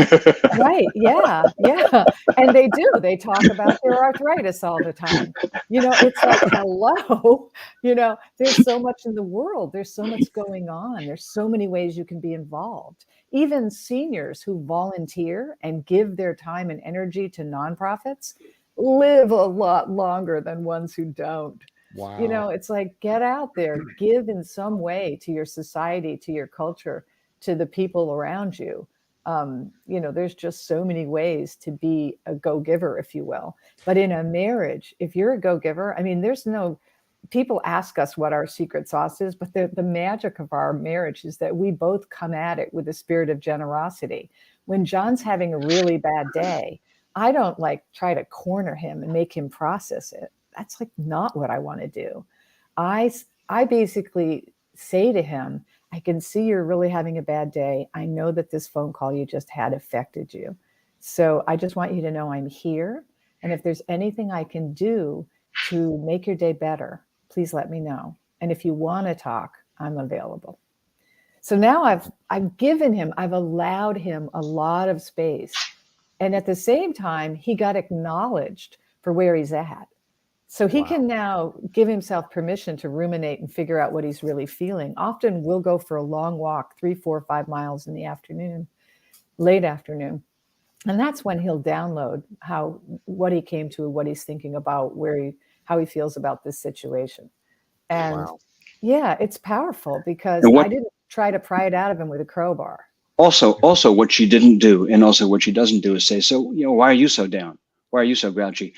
Right. Yeah. Yeah. And they do. They talk about their arthritis all the time. You know, it's like, hello, you know, there's so much in the world. There's so much going on. There's so many ways you can be involved. Even seniors who volunteer and give their time and energy to nonprofits live a lot longer than ones who don't. Wow. You know, it's like, get out there, give in some way to your society, to your culture, to the people around you. You know, there's just so many ways to be a go-giver, if you will. But in a marriage, if you're a go-giver, I mean, there's no, people ask us what our secret sauce is, but the magic of our marriage is that we both come at it with a spirit of generosity. When John's having a really bad day, I don't like try to corner him and make him process it. That's like not what I want to do. I basically say to him, I can see you're really having a bad day. I know that this phone call you just had affected you. So I just want you to know I'm here. And if there's anything I can do to make your day better, please let me know. And if you want to talk, I'm available. So now I've given him, I've allowed him a lot of space. And at the same time, he got acknowledged for where he's at. So he can now give himself permission to ruminate and figure out what he's really feeling. Often we'll go for a long walk, 3, 4, 5 miles in the afternoon, late afternoon. And that's when he'll download what he came to, what he's thinking about, how he feels about this situation. And yeah, it's powerful, because I didn't try to pry it out of him with a crowbar. Also, what she didn't do, and also what she doesn't do, is say, so, you know, why are you so down? Why are you so grouchy?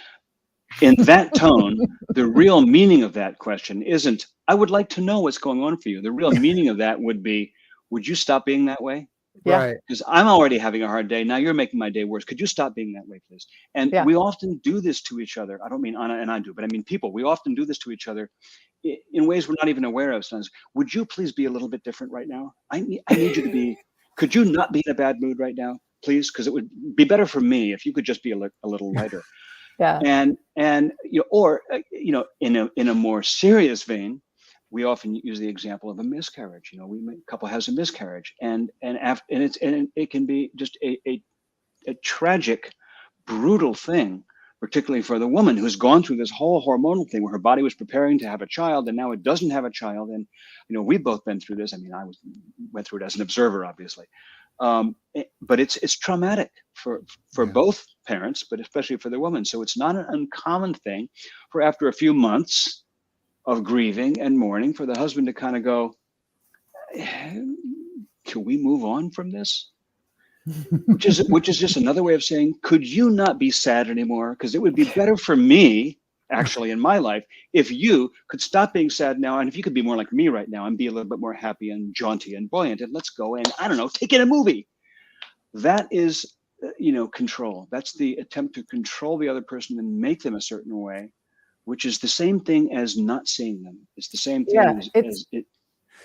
In that tone, the real meaning of that question isn't, I would like to know what's going on for you. The real meaning of that would be, would you stop being that way? Yeah. Right. Because I'm already having a hard day. Now you're making my day worse. Could you stop being that way, please? And we often do this to each other. I don't mean Anna and I do, but I mean people. We often do this to each other in ways we're not even aware of. Sometimes, would you please be a little bit different right now? I need you to be, could you not be in a bad mood right now, please? Because it would be better for me if you could just be a little lighter. Yeah. And you know, or you know, in a more serious vein, we often use the example of a miscarriage. You know, a couple has a miscarriage, and it can be just a tragic, brutal thing, particularly for the woman who's gone through this whole hormonal thing where her body was preparing to have a child, and now it doesn't have a child. And you know, we've both been through this. I mean, I went through it as an observer, obviously. But it's traumatic for both parents, but especially for the woman. So it's not an uncommon thing for, after a few months of grieving and mourning, for the husband to kind of go, can we move on from this? which is just another way of saying, could you not be sad anymore? Because it would be better for me, actually, in my life, if you could stop being sad now, and if you could be more like me right now and be a little bit more happy and jaunty and buoyant, and let's go and, I don't know, take in a movie. That is, you know, control. That's the attempt to control the other person and make them a certain way, which is the same thing as not seeing them. It's the same thing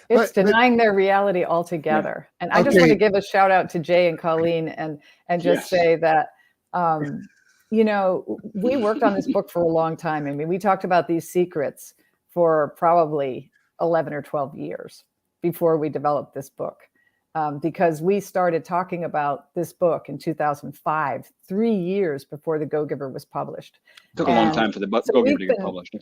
It's denying their reality altogether. Yeah. And I just want to give a shout out to Jay and Colleen and just say that, we worked on this book for a long time. I mean, we talked about these secrets for probably 11 or 12 years before we developed this book. Because we started talking about this book in 2005, 3 years before The Go-Giver was published. Took a long time for the Go-Giver to get published.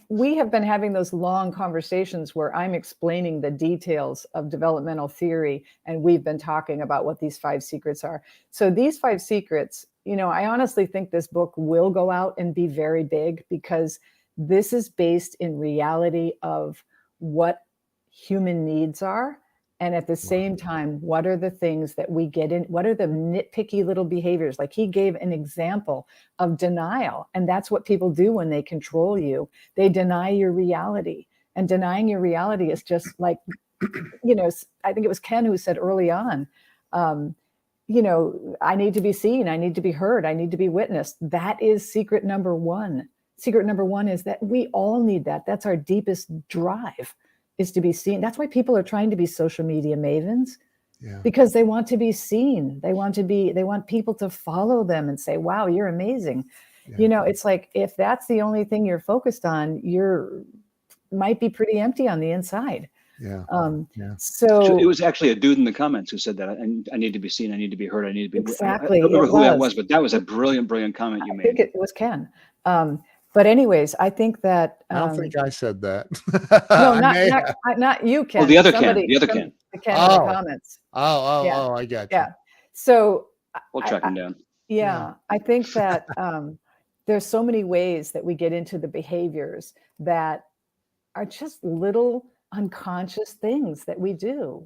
We have been having those long conversations where I'm explaining the details of developmental theory, and we've been talking about what these 5 secrets are. So these 5 secrets, I honestly think this book will go out and be very big, because this is based in reality of what human needs are. And at the same time, what are the things that we get in? What are the nitpicky little behaviors? Like, he gave an example of denial. And that's what people do when they control you. They deny your reality. And denying your reality is just like, I think it was Ken who said early on, I need to be seen. I need to be heard. I need to be witnessed. That is secret number 1. Secret number 1 is that we all need that. That's our deepest drive, is to be seen. That's why people are trying to be social media mavens, because they want to be seen. They want people to follow them and say, wow, you're amazing. Yeah. It's like, if that's the only thing you're focused on, might be pretty empty on the inside. Yeah. So it was actually a dude in the comments who said that. I need to be seen. I need to be heard. I need to be. Exactly. I don't remember who that was, but that was a brilliant comment you made. I think it was Ken. But anyways, I think that I don't think I said that. No, not you, Ken. Well, the other Ken. The other Ken. The Ken in the comments. Oh, I got you. Yeah. So we'll track him down. Yeah, I think that there's so many ways that we get into the behaviors that are just little unconscious things that we do,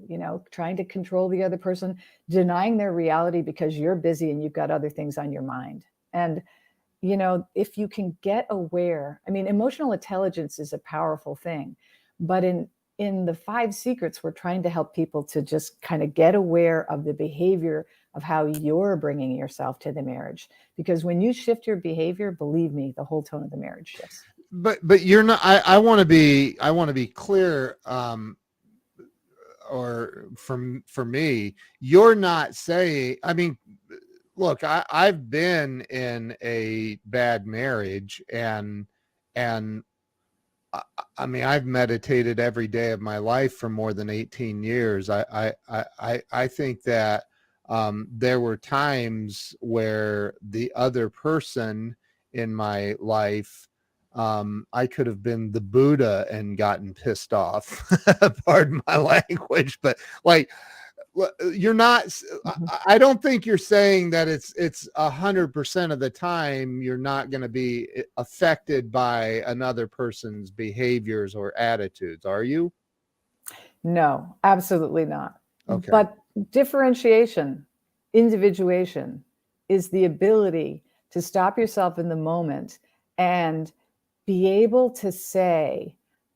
trying to control the other person, denying their reality because you're busy and you've got other things on your mind. And if you can get aware, emotional intelligence is a powerful thing, but in the 5 secrets, we're trying to help people to just kind of get aware of the behavior of how you're bringing yourself to the marriage. Because when you shift your behavior, believe me, the whole tone of the marriage shifts. But you're not, I want to be clear, or for me, you're not saying, look, I've been in a bad marriage, and I've meditated every day of my life for more than 18 years. I think that there were times where the other person in my life, I could have been the Buddha and gotten pissed off. Pardon my language, but you're not, I don't think you're saying that it's 100% of the time you're not going to be affected by another person's behaviors or attitudes, are you? No, absolutely not. Okay. But differentiation, individuation, is the ability to stop yourself in the moment and be able to say,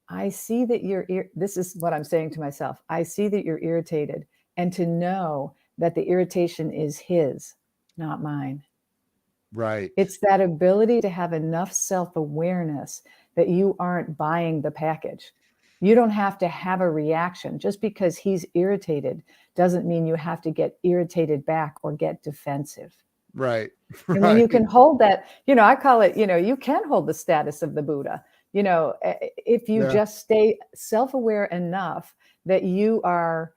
I see that this is what I'm saying to myself. I see that you're irritated. And to know that the irritation is his, not mine. Right. It's that ability to have enough self-awareness that you aren't buying the package. You don't have to have a reaction. Just because he's irritated doesn't mean you have to get irritated back or get defensive. Right. And when you can hold that, I call it, you can hold the status of the Buddha. If you just stay self-aware enough that you are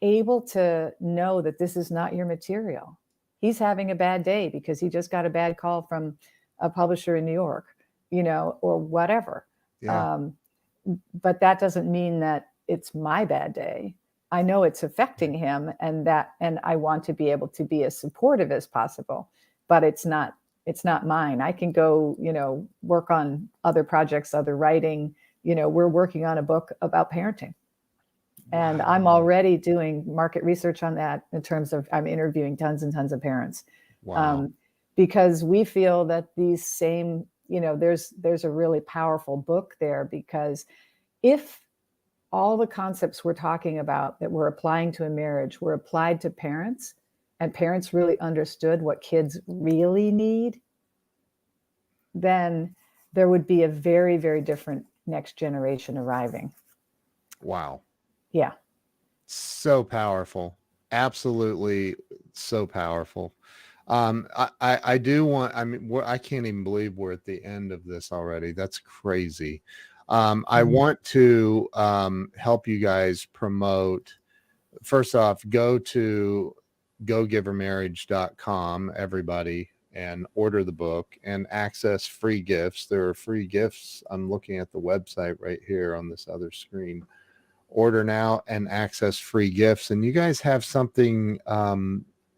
able to know that this is not your material. He's having a bad day because he just got a bad call from a publisher in New York, or whatever. Yeah. But that doesn't mean that it's my bad day. I know it's affecting him, and I want to be able to be as supportive as possible, but it's not mine. I can go, work on other projects, other writing. We're working on a book about parenting. And wow. I'm already doing market research on that in terms of I'm interviewing tons and tons of parents. Wow. Because we feel that these same, there's a really powerful book there, because if all the concepts we're talking about that we're applying to a marriage were applied to parents, and parents really understood what kids really need, then there would be a very, very different next generation arriving. Wow. Yeah. So powerful. Absolutely so powerful. I do want, I mean, I can't even believe we're at the end of this already. That's crazy. I want to help you guys promote. First off, go to gogivermarriage.com, everybody, and order the book and access free gifts. There are free gifts. I'm looking at the website right here on this other screen. Order now and access free gifts. And you guys have something,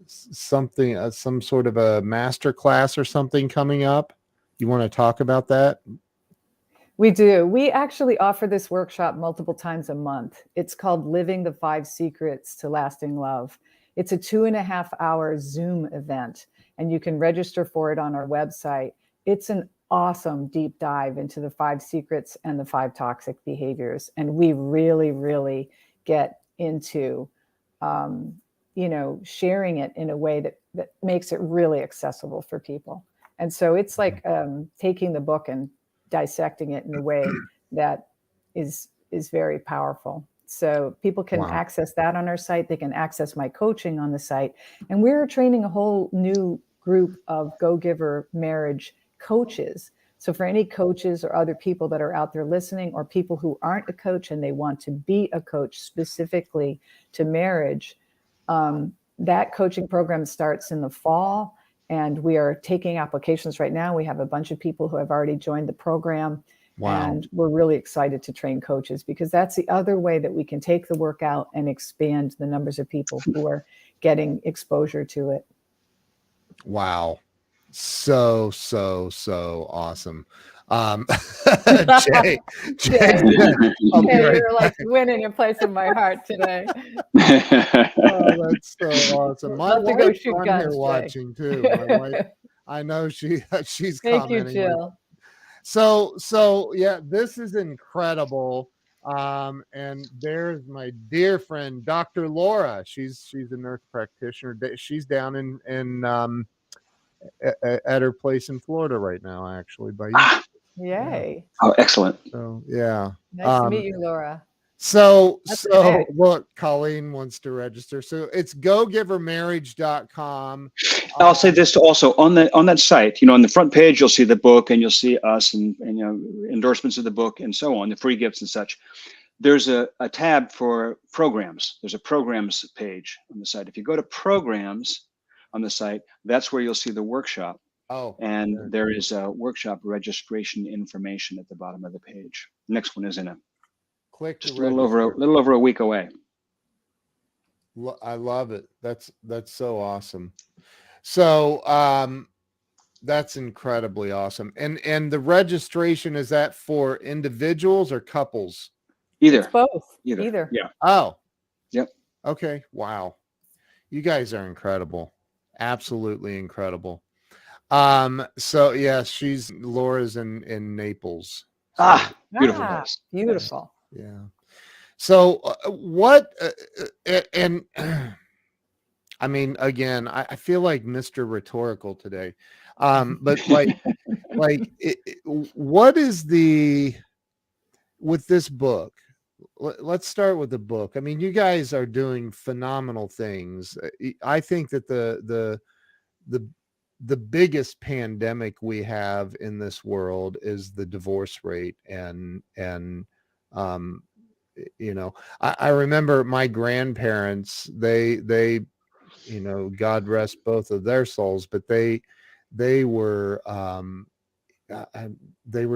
some sort of a master class or something coming up. You want to talk about that? We do. We actually offer this workshop multiple times a month. It's called Living the 5 Secrets to Lasting Love. It's a 2.5-hour Zoom event, and you can register for it on our website. It's an awesome deep dive into the 5 secrets and the 5 toxic behaviors. And we really, really get into, sharing it in a way that makes it really accessible for people. And so it's like taking the book and dissecting it in a way that is very powerful. So people can access that on our site. They can access my coaching on the site. And we're training a whole new group of Go Giver Marriage coaches. So for any coaches or other people that are out there listening, or people who aren't a coach and they want to be a coach specifically to marriage, that coaching program starts in the fall. And we are taking applications right now. We have a bunch of people who have already joined the program. Wow. And we're really excited to train coaches, because that's the other way that we can take the work out and expand the numbers of people who are getting exposure to it. Wow. So awesome. Jay, you're like winning a place in my heart today. Oh, that's so awesome. My wife's shoot on guns, here Jay. watching too. My wife, I know she's Thank you, commenting. Jill. So yeah, this is incredible. And there's my dear friend, Dr. Laura. She's a nurse practitioner. She's down in at her place in Florida right now, actually. By you. Yay. Oh, excellent. So yeah. Nice to meet you, Laura. So look, Colleen wants to register. So it's gogivermarriage.com. I'll say this also on that site, on the front page, you'll see the book and you'll see us and endorsements of the book and so on, the free gifts and such. There's a tab for programs. There's a programs page on the site. If you go to programs on the site, that's where you'll see the workshop. Oh, and there is a workshop registration information at the bottom of the page. Next one is in a just a little over a week away. I love it. That's so awesome. So that's incredibly awesome. And the registration, is that for individuals or couples? Either. It's both. Either. Yeah. Oh. Yep. Okay. Wow. You guys are incredible. Absolutely incredible. So yes, Laura's in Naples. So. Beautiful place. Beautiful. Yeah. So what and I mean, again, I feel like Mr. Rhetorical today. But what is with this book? Let's start with the book. I mean, you guys are doing phenomenal things. I think that the biggest pandemic we have in this world is the divorce rate. And I remember my grandparents, they God rest both of their souls, but they were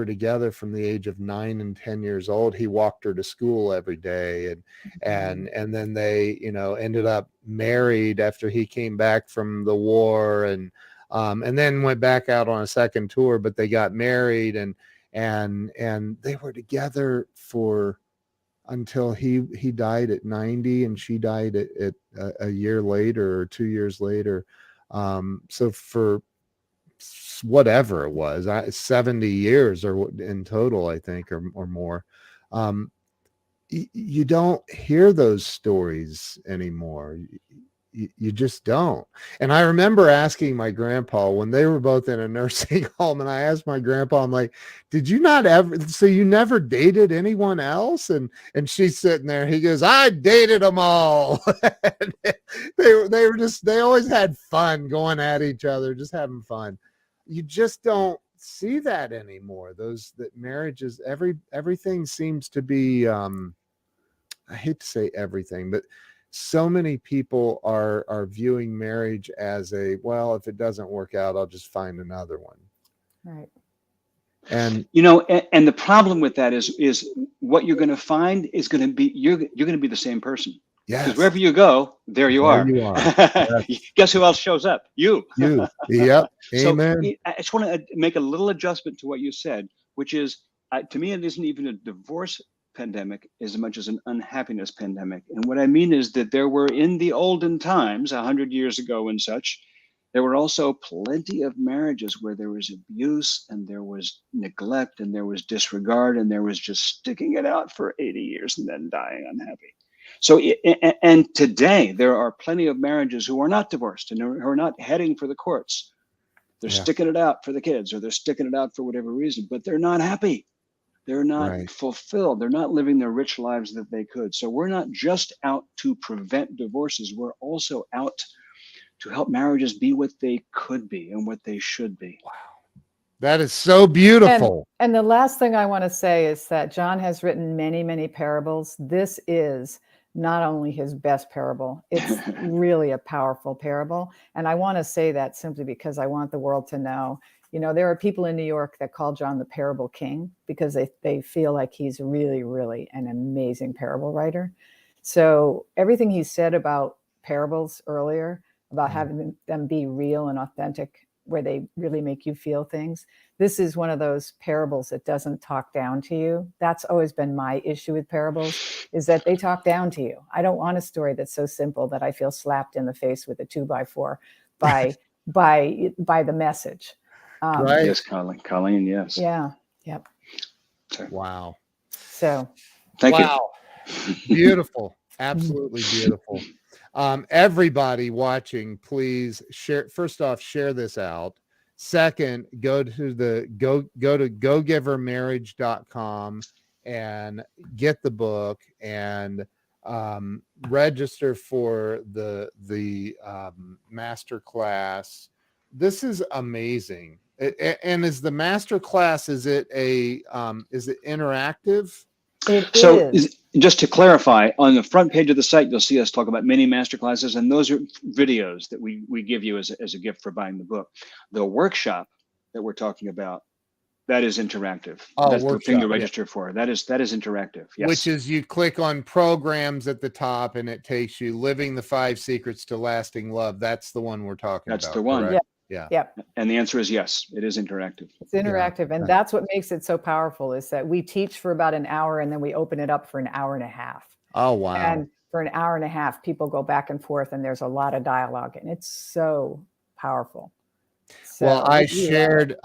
together from the age of 9 and 10 years old. He walked her to school every day, and then they ended up married after he came back from the war, and then went back out on a second tour, but they got married, and they were together until he died at 90 and she died at a year later or 2 years later. So for whatever it was, 70 years or in total, I think, or more. You don't hear those stories anymore. you just don't. And I remember asking my grandpa when they were both in a nursing home, and I asked my grandpa, I'm like, did you not ever, so you never dated anyone else? And she's sitting there, he goes, I dated them all. they always had fun going at each other, just having fun. You just don't see that anymore. That marriages, everything seems to be, I hate to say everything, but so many people are viewing marriage as well, if it doesn't work out, I'll just find another one. Right. And and the problem with that is what you're going to find is going to be, you're going to be the same person. Yes. Because wherever you go, there you are. You are. Yes. Guess who else shows up? You. Yep. Amen. So I just want to make a little adjustment to what you said, which is, to me, it isn't even a divorce pandemic as much as an unhappiness pandemic. And what I mean is that there were, in the olden times, 100 years ago and such, there were also plenty of marriages where there was abuse and there was neglect and there was disregard and there was just sticking it out for 80 years and then dying unhappy. So, and today there are plenty of marriages who are not divorced and who are not heading for the courts. They're sticking it out for the kids, or they're sticking it out for whatever reason, but they're not happy. They're not fulfilled. They're not living the rich lives that they could. So we're not just out to prevent divorces. We're also out to help marriages be what they could be and what they should be. Wow. That is so beautiful. And the last thing I want to say is that John has written many, many parables. This is not only his best parable, it's really a powerful parable. And I want to say that simply because I want the world to know, there are people in New York that call John the parable king because they feel like he's really, really an amazing parable writer. So everything he said about parables earlier, about having them be real and authentic, where they really make you feel things, this is one of those parables that doesn't talk down to you. That's always been my issue with parables, is that they talk down to you. I don't want a story that's so simple that I feel slapped in the face with a 2x4 by the message. Right. Yes, Colleen, yes. Yeah. Yep. Wow. So. Thank you. Beautiful. Absolutely beautiful. Everybody watching, please share. First off, share this out. Second, go to gogivermarriage.com and get the book and register for the master class. This is amazing. And is the master class, is it interactive? Just to clarify, on the front page of the site, you'll see us talk about many master classes, and those are videos that we give you as a gift for buying the book. The workshop that we're talking about, that is interactive. That's the thing to register for. That is interactive. Yes. Which is, you click on programs at the top and it takes you Living the 5 Secrets to Lasting Love. That's the one we're talking about. That's the one. Correct? Yeah. And the answer is yes, it is interactive. It's interactive. And that's what makes it so powerful, is that we teach for about an hour and then we open it up for an hour and a half. Oh, wow. And for an hour and a half, people go back and forth and there's a lot of dialogue and it's so powerful. So, well, I shared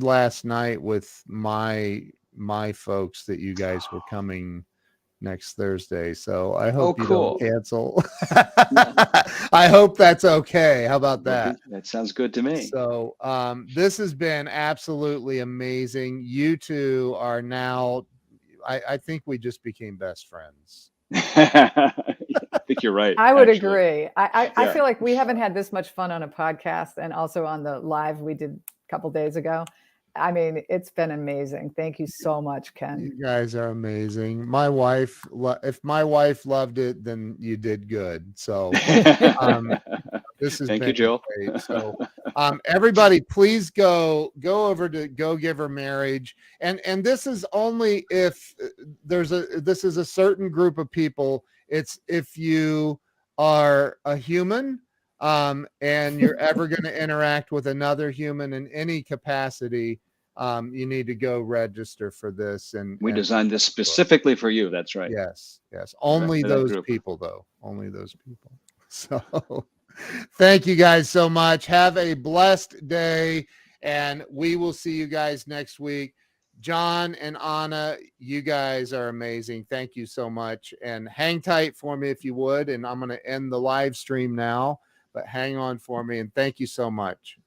last night with my folks that you guys were coming next Thursday. So I hope you don't cancel. I hope that's okay. How about that? That sounds good to me. So this has been absolutely amazing. You two are now, I think we just became best friends. I think you're right. I would agree. I feel like we haven't had this much fun on a podcast and also on the live we did a couple days ago. I mean, it's been amazing. Thank you so much, Ken. You guys are amazing. My wife, if my wife loved it, then you did good. So this is thank you, Jill. Great. So everybody, please go over to Go Giver Marriage. And this is only if this is a certain group of people. It's if you are a human and you're ever going to interact with another human in any capacity, you need to go register for this. And we designed this specifically for you. That's right. Yes. Only those people, though. Only those people. So thank you guys so much. Have a blessed day, and we will see you guys next week. John and Anna, you guys are amazing. Thank you so much. And hang tight for me if you would. And I'm going to end the live stream now, but hang on for me. And thank you so much.